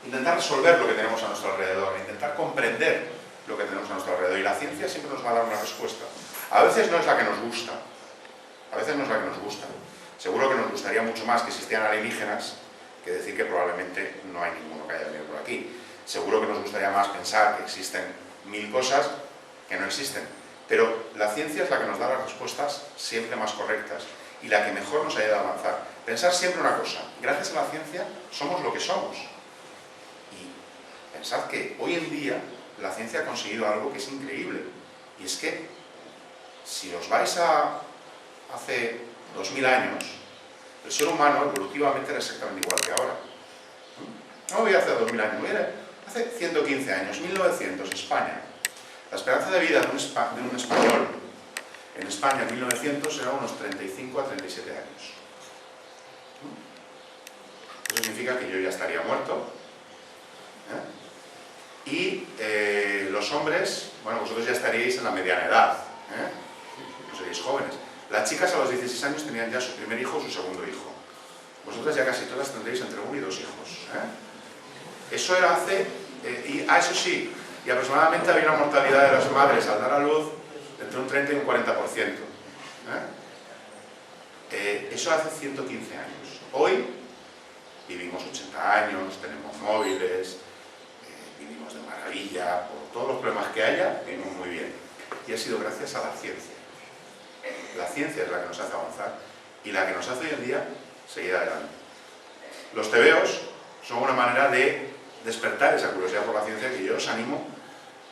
intentar resolver lo que tenemos a nuestro alrededor, a intentar comprender lo que tenemos a nuestro alrededor, y la ciencia siempre nos va a dar una respuesta. A veces no es la que nos gusta, a veces no es la que nos gusta. Seguro que nos gustaría mucho más que existieran alienígenas que decir que probablemente no hay ninguno que haya venido por aquí. Seguro que nos gustaría más pensar que existen 1000 cosas que no existen. Pero la ciencia es la que nos da las respuestas siempre más correctas y la que mejor nos ayuda a avanzar. Pensar siempre una cosa: gracias a la ciencia somos lo que somos. Y pensad que hoy en día la ciencia ha conseguido algo que es increíble. Y es que si os vais a hace 2000 años, el ser humano evolutivamente era exactamente igual que ahora. No voy a hace 2000 años, voy a hace 115 años, 1900, España. La esperanza de vida de un español en España en 1900 era unos 35 a 37 años. Eso significa que yo ya estaría muerto. Y los hombres, bueno, vosotros ya estaríais en la mediana edad, no seríais jóvenes. Las chicas a los 16 años tenían ya su primer hijo o su segundo hijo. Vosotras ya casi todas tendréis entre 1 y 2 hijos. Eso era hace... eso sí, y aproximadamente había una mortalidad de las madres al dar a luz entre un 30 y un 40%. Eso hace 115 años. Hoy vivimos 80 años, tenemos móviles, vivimos de maravilla, por todos los problemas que haya, vivimos muy bien. Y ha sido gracias a la ciencia. La ciencia es la que nos hace avanzar y la que nos hace hoy en día seguir adelante. Los tebeos son una manera de despertar esa curiosidad por la ciencia que yo os animo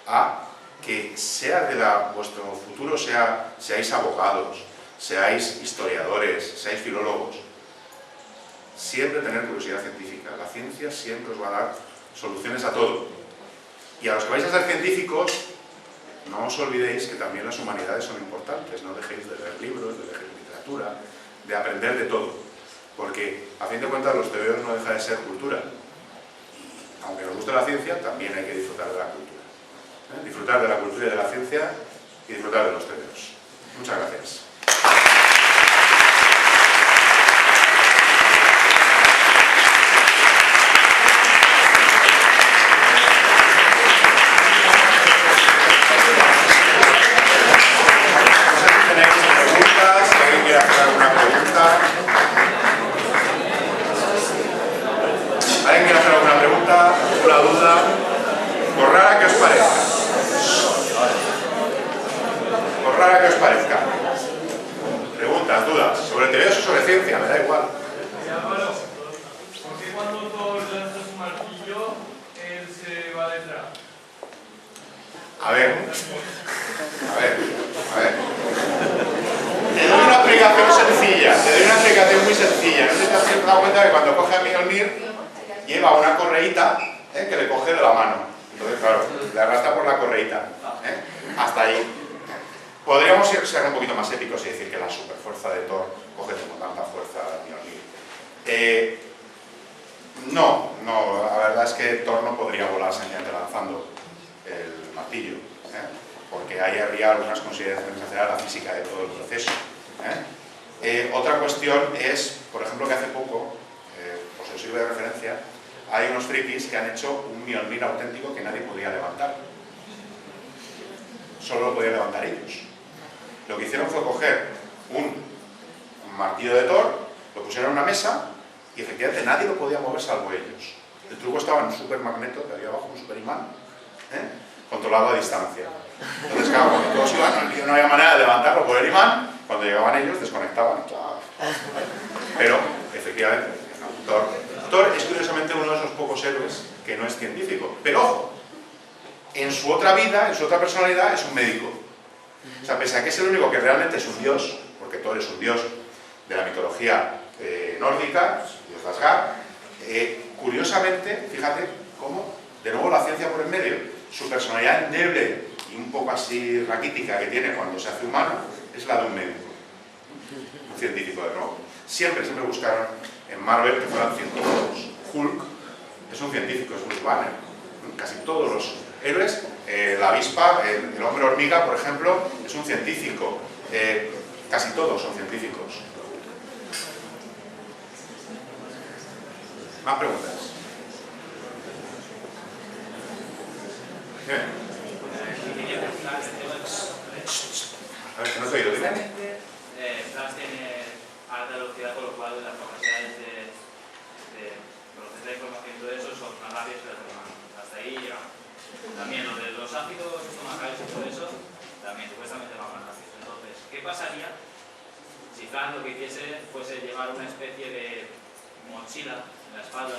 a que sea de vuestro futuro, seáis abogados, seáis historiadores, seáis filólogos, siempre tener curiosidad científica. La ciencia siempre os va a dar soluciones a todo. Y a los que vais a ser científicos, no os olvidéis que también las humanidades son importantes. No dejéis de leer libros, de leer literatura, de aprender de todo. Porque, a fin de cuentas, los tebeos no deja de ser cultura. Y, aunque nos guste la ciencia, también hay que disfrutar de la cultura. Disfrutar de la cultura y de la ciencia y disfrutar de los tebeos. Muchas gracias. ¿Alguien quiere hacer alguna pregunta? ¿Una duda? Por rara que os parezca. Por rara que os parezca. Preguntas, dudas. ¿Sobre tebeos o sobre ciencia? Me da igual. ¿Por qué cuando Thor lanza su martillo, él se va detrás? A ver. Te doy una explicación sencilla. Muy sencilla. No sé si te has dado cuenta que cuando coge a Mjolnir lleva una correíta que le coge de la mano. Entonces, claro, le arrastra por la correíta. Hasta ahí. Podríamos ser un poquito más épicos y decir que la superfuerza de Thor coge con tanta fuerza a Mjolnir. No, la verdad es que Thor no podría volar simplemente lanzando el martillo, porque ahí habría algunas consideraciones hacia la física de todo el proceso. Otra cuestión es, por ejemplo, que hace poco, por si os sirve de referencia, hay unos frikis que han hecho un Mjolnir auténtico que nadie podía levantar. Solo lo podían levantar ellos. Lo que hicieron fue coger un martillo de Thor, lo pusieron en una mesa y efectivamente nadie lo podía mover salvo ellos. El truco estaba en un supermagneto que había abajo, un superimán, controlado a distancia. Entonces, claro, cuando todos iban, no había manera de levantarlo por el imán. Cuando llegaban ellos, desconectaban. Pero, efectivamente, Thor es curiosamente uno de esos pocos héroes que no es científico. Pero, ojo, en su otra vida, en su otra personalidad, es un médico. O sea, pese a que es el único que realmente es un dios, porque Thor es un dios de la mitología nórdica, dios de Asgard, curiosamente, fíjate cómo, de nuevo, la ciencia por en medio, su personalidad endeble y un poco así raquítica que tiene cuando se hace humano, es la de un médico, un científico de nuevo. Siempre buscaron en Marvel que fueran científicos. Hulk es un científico, es Bruce Banner. Casi todos los héroes, la avispa, el hombre hormiga, por ejemplo, es un científico. Casi todos son científicos. ¿Más preguntas? Bien. A ver, que no te he oído, dime. Flash tiene alta velocidad, con lo cual las capacidades de procesar la información y todo eso son más rápidas que las de humano. Hasta ahí llegamos. También lo de los ácidos estomacales y todo eso, también supuestamente van más rápidos. Entonces, ¿qué pasaría si Flash lo que hiciese fuese llevar una especie de mochila en la espalda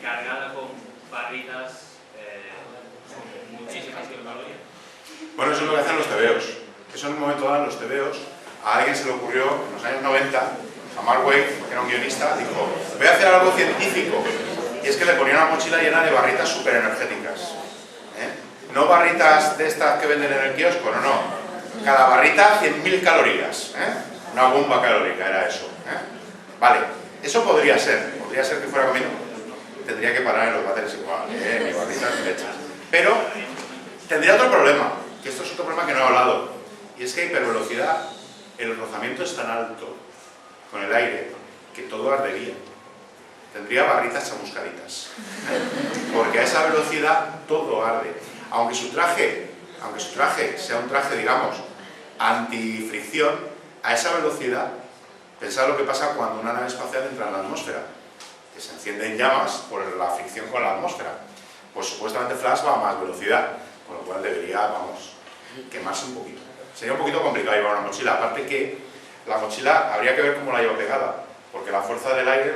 cargada con barritas con muchísimas kilocalorías? Bueno, eso es lo que hacen los tebeos. Eso en un momento dado, los tebeos, a alguien se le ocurrió en los años 90, a Mark Waid, que era un guionista, dijo: voy a hacer algo científico. Y es que le ponía una mochila llena de barritas súper energéticas. No barritas de estas que venden en el kiosco, no. Cada barrita 100.000 calorías. Una bomba calórica era eso. Vale, eso podría ser que fuera comiendo. tendría que parar en los váteres igual, ni barritas ni leches. Pero tendría otro problema, que esto es otro problema que no he hablado, y es que a hipervelocidad el rozamiento es tan alto con el aire que todo ardería. Tendría barritas chamuscaditas, porque a esa velocidad todo arde. Aunque su traje sea un traje, digamos, antifricción, a esa velocidad, pensad lo que pasa cuando una nave espacial entra en la atmósfera, que se encienden llamas por la fricción con la atmósfera. Pues supuestamente Flash va a más velocidad, con lo cual debería, vamos, quemarse un poquito. Sería un poquito complicado llevar una mochila, aparte que la mochila habría que ver cómo la llevo pegada, porque la fuerza del aire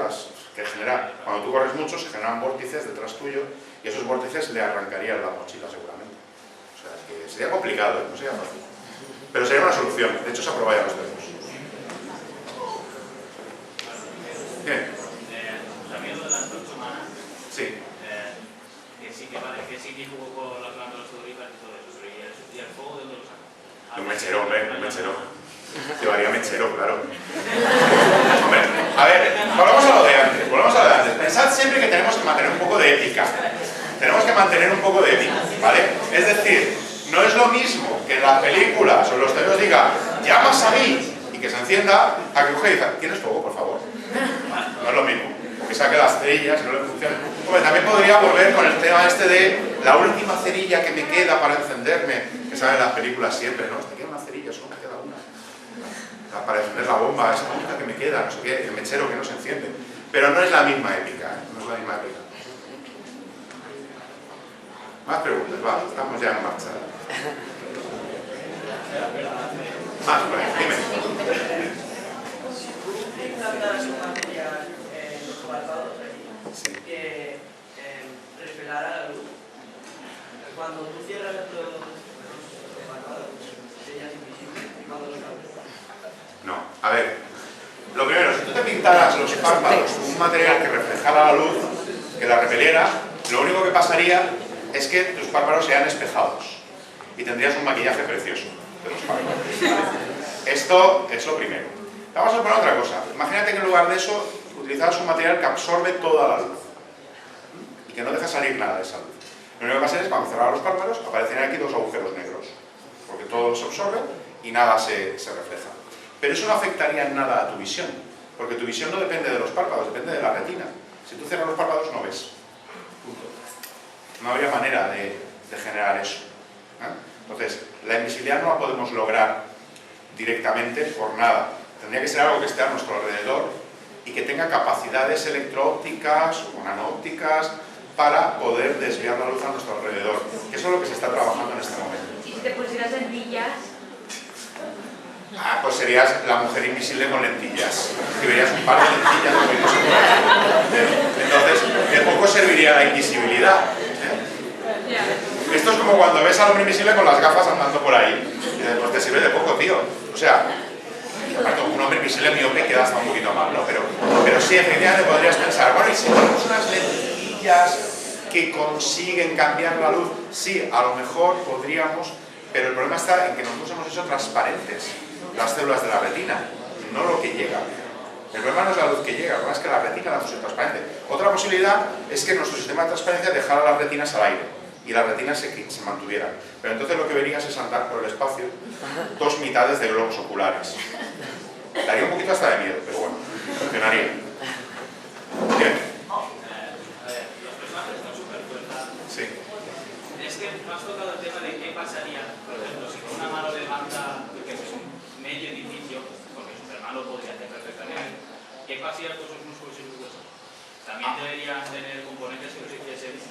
que genera, cuando tú corres mucho, se generan vórtices detrás tuyo, y esos vórtices le arrancarían la mochila seguramente. O sea, que sería complicado, no sería fácil. Pero sería una solución, de hecho se aprobarían los términos. Bien. También lo de la antorcha humana, Sí. que sí que vale, que sí que jugó con las glándulas sudoríparas y todo eso, pero ¿y el fuego de dónde lo saca? Un mechero, hombre, un mechero. Llevaría mechero, claro. Hombre, a ver, volvamos a lo de antes, Pensad siempre que tenemos que mantener un poco de ética. Tenemos que mantener un poco de ética, ¿vale? Es decir, no es lo mismo que en las películas o en los tebeos diga, llamas a mí, y que se encienda, a que coge y diga, ¿tienes fuego, por favor? No es lo mismo, porque saque las cerillas y no le funciona. Hombre, también podría volver con el tema este de la última cerilla que me queda para encenderme, que sale en las películas siempre, ¿no? Te queda una cerilla, solo me queda una. Para encender la bomba, esa única que me queda, no sé qué, el mechero que no se enciende. Pero no es la misma épica, ¿eh? No es la misma épica. Más preguntas, va, estamos ya en marcha. Más, pues, dime. Plantas un material en los párpados Sí. que repelará la luz. Cuando tú cierras los párpados, serías invisible. Y cuando los abres, No, a ver, lo primero, si tú te pintaras los párpados con un material que reflejara la luz, que la repeliera, lo único que pasaría es que tus párpados sean espejados y tendrías un maquillaje precioso de los párpados, ¿vale? Esto es lo primero. Vamos a poner otra cosa. Imagínate que en lugar de eso utilizaras un material que absorbe toda la luz y que no deja salir nada de esa luz. Lo único que pasa es que cuando cerrar los párpados aparecerían aquí dos agujeros negros, porque todo se absorbe y nada se refleja. Pero eso no afectaría en nada a tu visión, porque tu visión no depende de los párpados, depende de la retina. Si tú cierras los párpados no ves. Punto. No habría manera de generar eso, ¿eh? Entonces, la invisibilidad no la podemos lograr directamente por nada. Tendría que ser algo que esté a nuestro alrededor y que tenga capacidades electro-ópticas o nano-ópticas para poder desviar la luz a nuestro alrededor. Eso es lo que se está trabajando en este momento. ¿Y si te pusieras lentillas? Ah, pues serías la mujer invisible con lentillas. Que verías un par de lentillas moviéndose por ahí. Entonces, de poco serviría la invisibilidad, ¿eh? Esto es como cuando ves al hombre invisible con las gafas andando por ahí. Y después te sirve de poco, tío. O sea, aparte, un hombre invisible miope queda hasta un poquito mal, ¿no? Pero sí, efectivamente podrías pensar, bueno, ¿y si tenemos unas lentillas que consiguen cambiar la luz? Sí, a lo mejor podríamos, pero el problema está en que nosotros hemos hecho transparentes las células de la retina, no lo que llega. El problema no es la luz que llega, el problema es que la retina la hemos hecho transparente. Otra posibilidad es que nuestro sistema de transparencia dejara las retinas al aire y las retinas se mantuvieran. Pero entonces lo que verías es andar por el espacio dos mitades de globos oculares. Daría un poquito hasta de miedo, pero bueno, funcionaría. Bien. A ver, los personajes con superfuerza. Sí. Es que me has tocado el tema de qué pasaría, por ejemplo, si con una mano levanta medio edificio, porque Superman lo podría hacer perfectamente. ¿Qué pasaría con sus músculos y sus huesos? También deberían tener componentes que los hiciesen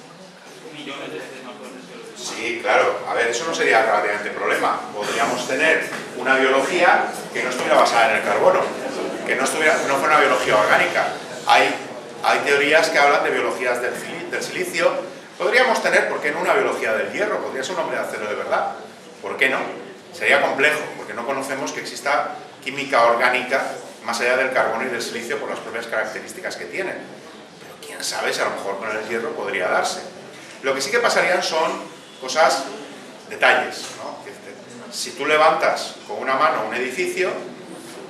millones de veces más fuertes que los humanos. Sí, claro. A ver, eso no sería relativamente problema. Podríamos tener una biología que no estuviera basada en el carbono, que no fuera una biología orgánica. Hay teorías que hablan de biologías del silicio. Podríamos tener, ¿por qué no una biología del hierro? Podría ser un hombre de acero de verdad. ¿Por qué no? Sería complejo, porque no conocemos que exista química orgánica más allá del carbono y del silicio por las propias características que tienen. Pero quién sabe si a lo mejor con el hierro podría darse. Lo que sí que pasarían son cosas, detalles, ¿no? Si tú levantas con una mano un edificio,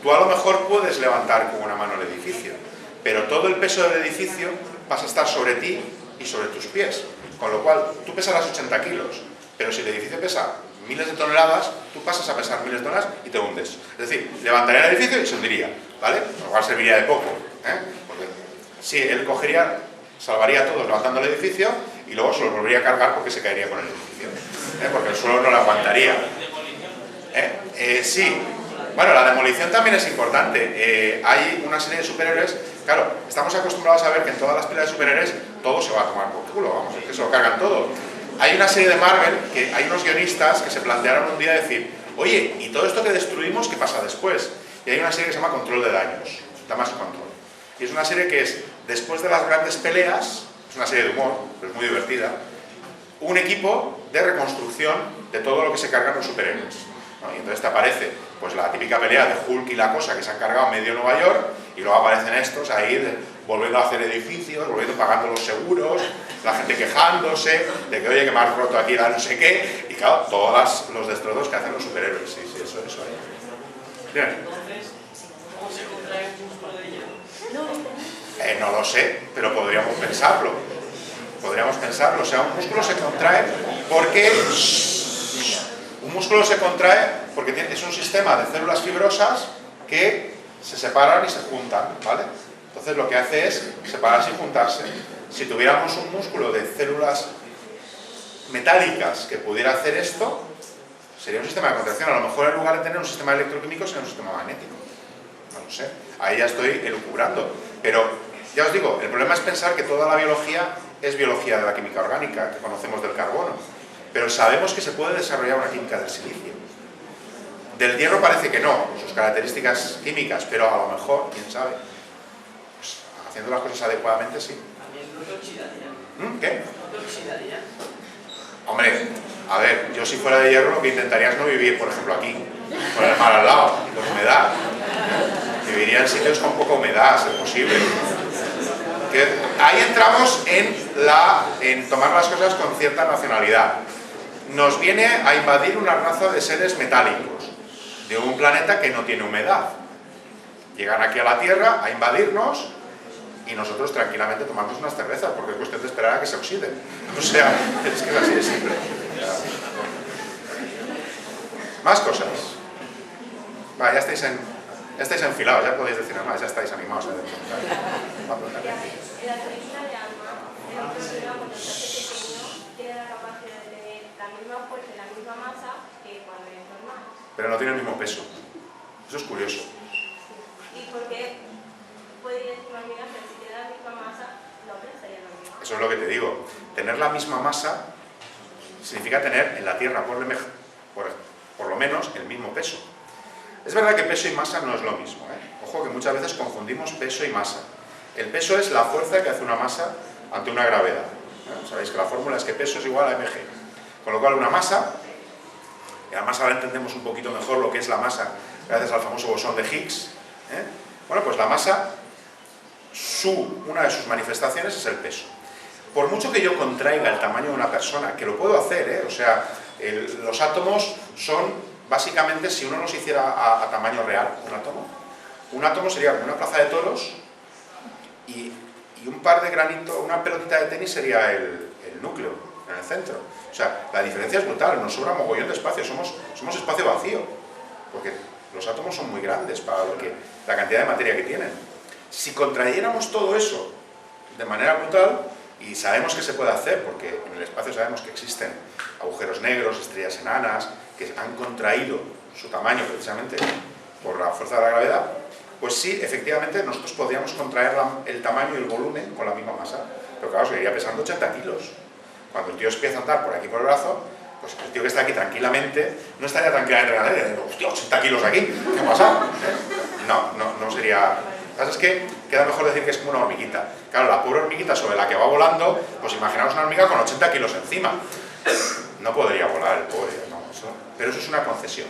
tú a lo mejor puedes levantar con una mano el edificio, pero todo el peso del edificio vas a estar sobre ti y sobre tus pies. Con lo cual, tú pesarás 80 kilos, pero si el edificio pesa miles de toneladas, tú pasas a pesar miles de toneladas y te hundes. Es decir, levantaría el edificio y se hundiría, ¿vale? Lo cual serviría de poco, ¿eh? Porque sí, él cogería, salvaría a todos levantando el edificio y luego se los volvería a cargar porque se caería con el edificio, ¿eh? Porque el suelo no lo aguantaría. Sí, bueno, la demolición también es importante. Hay una serie de superhéroes, claro, estamos acostumbrados a ver que en todas las peleas de superhéroes todo se va a tomar por culo, vamos, es que se lo cargan todo. Hay una serie de Marvel que hay unos guionistas que se plantearon un día decir, oye, ¿y todo esto que destruimos qué pasa después? Y hay una serie que se llama Control de Daños, Damage Control. Y es una serie que es, después de las grandes peleas, es una serie de humor, pero es muy divertida, un equipo de reconstrucción de todo lo que se cargan los superhéroes, ¿no? Y entonces te aparece pues la típica pelea de Hulk y la cosa que se han cargado medio Nueva York, y luego aparecen estos ahí volviendo a hacer edificios, volviendo pagando los seguros, la gente quejándose de que oye que me han roto aquí la no sé qué, y claro, todos los destrozos que hacen los superhéroes. Sí, eso es. Bien. Entonces, ¿cómo se contrae un músculo de hielo? No lo sé, pero podríamos pensarlo. Podríamos pensarlo. O sea, un músculo se contrae porque... Un músculo se contrae porque es un sistema de células fibrosas que se separan y se juntan, ¿vale? Entonces lo que hace es separarse y juntarse. Si tuviéramos un músculo de células metálicas que pudiera hacer esto, sería un sistema de contracción. A lo mejor en lugar de tener un sistema electroquímico sería un sistema magnético. No lo sé. Ahí ya estoy elucubrando. Pero ya os digo, el problema es pensar que toda la biología es biología de la química orgánica, que conocemos del carbono. Pero sabemos que se puede desarrollar una química del silicio. Del hierro parece que no, sus características químicas, pero a lo mejor, quién sabe, pues, haciendo las cosas adecuadamente, sí. También no te oxidaría. ¿Qué? No te oxidaría. Hombre, a ver, yo si fuera de hierro lo que intentaría es no vivir, por ejemplo, aquí, con el mar al lado, y con humedad. Viviría en sitios con poca humedad, si es posible. Que ahí entramos en tomar las cosas con cierta racionalidad. Nos viene a invadir una raza de seres metálicos, de un planeta que no tiene humedad. Llegan aquí a la Tierra a invadirnos y nosotros tranquilamente tomamos unas cervezas, porque es cuestión de esperar a que se oxiden. O sea, es que es así de simple. Más cosas. Va, ya estáis enfilados, ya podéis decir nada más, ya estáis animados. En la película de Alma, el problema cuando se hace pequeño tiene la capacidad de tener la misma fuerza y la misma masa que cuando es normal. Pero no tiene el mismo peso. Eso es curioso. ¿Y por qué puede imaginar que si tiene la misma masa, la otra sería la misma? Eso es lo que te digo. Tener la misma masa significa tener en la Tierra por lo menos el mismo peso. Es verdad que peso y masa no es lo mismo, ¿eh? Ojo que muchas veces confundimos peso y masa. El peso es la fuerza que hace una masa ante una gravedad, ¿eh? Sabéis que la fórmula es que peso es igual a mg. Con lo cual una masa, y además ahora entendemos un poquito mejor lo que es la masa gracias al famoso bosón de Higgs, ¿eh? Bueno, pues la masa, una de sus manifestaciones es el peso. Por mucho que yo contraiga el tamaño de una persona, que lo puedo hacer, ¿eh? O sea, los átomos son, básicamente, si uno los hiciera a tamaño real, un átomo sería como una plaza de toros y un par de granitos, una pelotita de tenis sería el núcleo, en el centro. O sea, la diferencia es brutal, nos sobra mogollón de espacio, somos espacio vacío, porque los átomos son muy grandes para la cantidad de materia que tienen. Si contrayéramos todo eso de manera brutal, y sabemos que se puede hacer, porque en el espacio sabemos que existen agujeros negros, estrellas enanas, que han contraído su tamaño precisamente por la fuerza de la gravedad, pues sí, efectivamente, nosotros podríamos contraer el tamaño y el volumen con la misma masa, pero claro, seguiría pesando 80 kilos. Cuando el tío empieza a andar por aquí por el brazo, pues el tío que está aquí tranquilamente, no estaría tranquilamente en la tele, hostia, 80 kilos aquí, ¿qué ha pasado? No sería... Lo que pasa es que queda mejor decir que es como una hormiguita. Claro, la pobre hormiguita sobre la que va volando, pues imaginaos una hormiga con 80 kilos encima. No podría volar el pobre, no, pero eso es una concesión.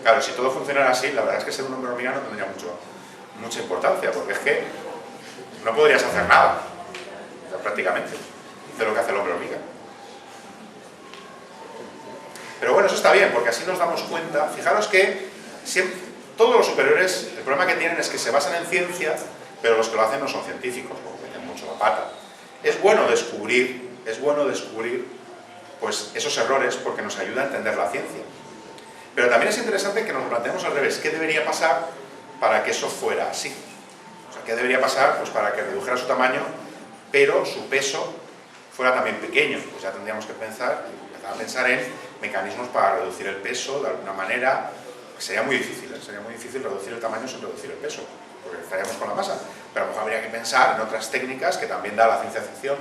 Claro, si todo funcionara así, la verdad es que ser un hombre hormiga no tendría mucha importancia, porque es que no podrías hacer nada, o sea, prácticamente, de lo que hace el hombre hormiga. Pero bueno, eso está bien, porque así nos damos cuenta. Fijaros que todos los superiores, el problema que tienen es que se basan en ciencia, pero los que lo hacen no son científicos, porque meten mucho pata. Es bueno descubrir pues, esos errores porque nos ayuda a entender la ciencia. Pero también es interesante que nos lo planteemos al revés. ¿Qué debería pasar para que eso fuera así? O sea, ¿qué debería pasar? Pues para que redujera su tamaño, pero su peso fuera también pequeño. Pues ya tendríamos que empezar a pensar en mecanismos para reducir el peso de alguna manera. Sería muy difícil reducir el tamaño sin reducir el peso, porque estaríamos con la masa. Pero a lo mejor habría que pensar en otras técnicas que también da la ciencia ficción.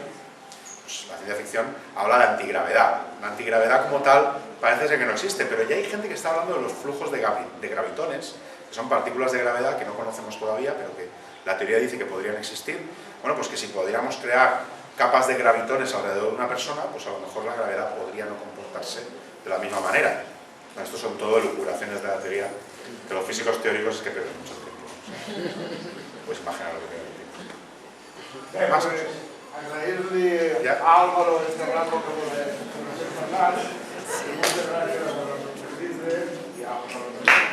Pues la ciencia ficción habla de antigravedad. La antigravedad como tal parece ser que no existe, pero ya hay gente que está hablando de los flujos de gravitones, que son partículas de gravedad que no conocemos todavía, pero que la teoría dice que podrían existir. Bueno, pues que si pudiéramos crear capas de gravitones alrededor de una persona, pues a lo mejor la gravedad podría no comportarse de la misma manera. Estos son todo elucubraciones de la teoría, que los físicos teóricos es que pierden mucho tiempo. Pues imaginar lo que pierden tiempo. Más cosas. Agrair-li a Álvaro este rato que nos ha parlat. Moltes gràcies a la nostra i a Álvaro.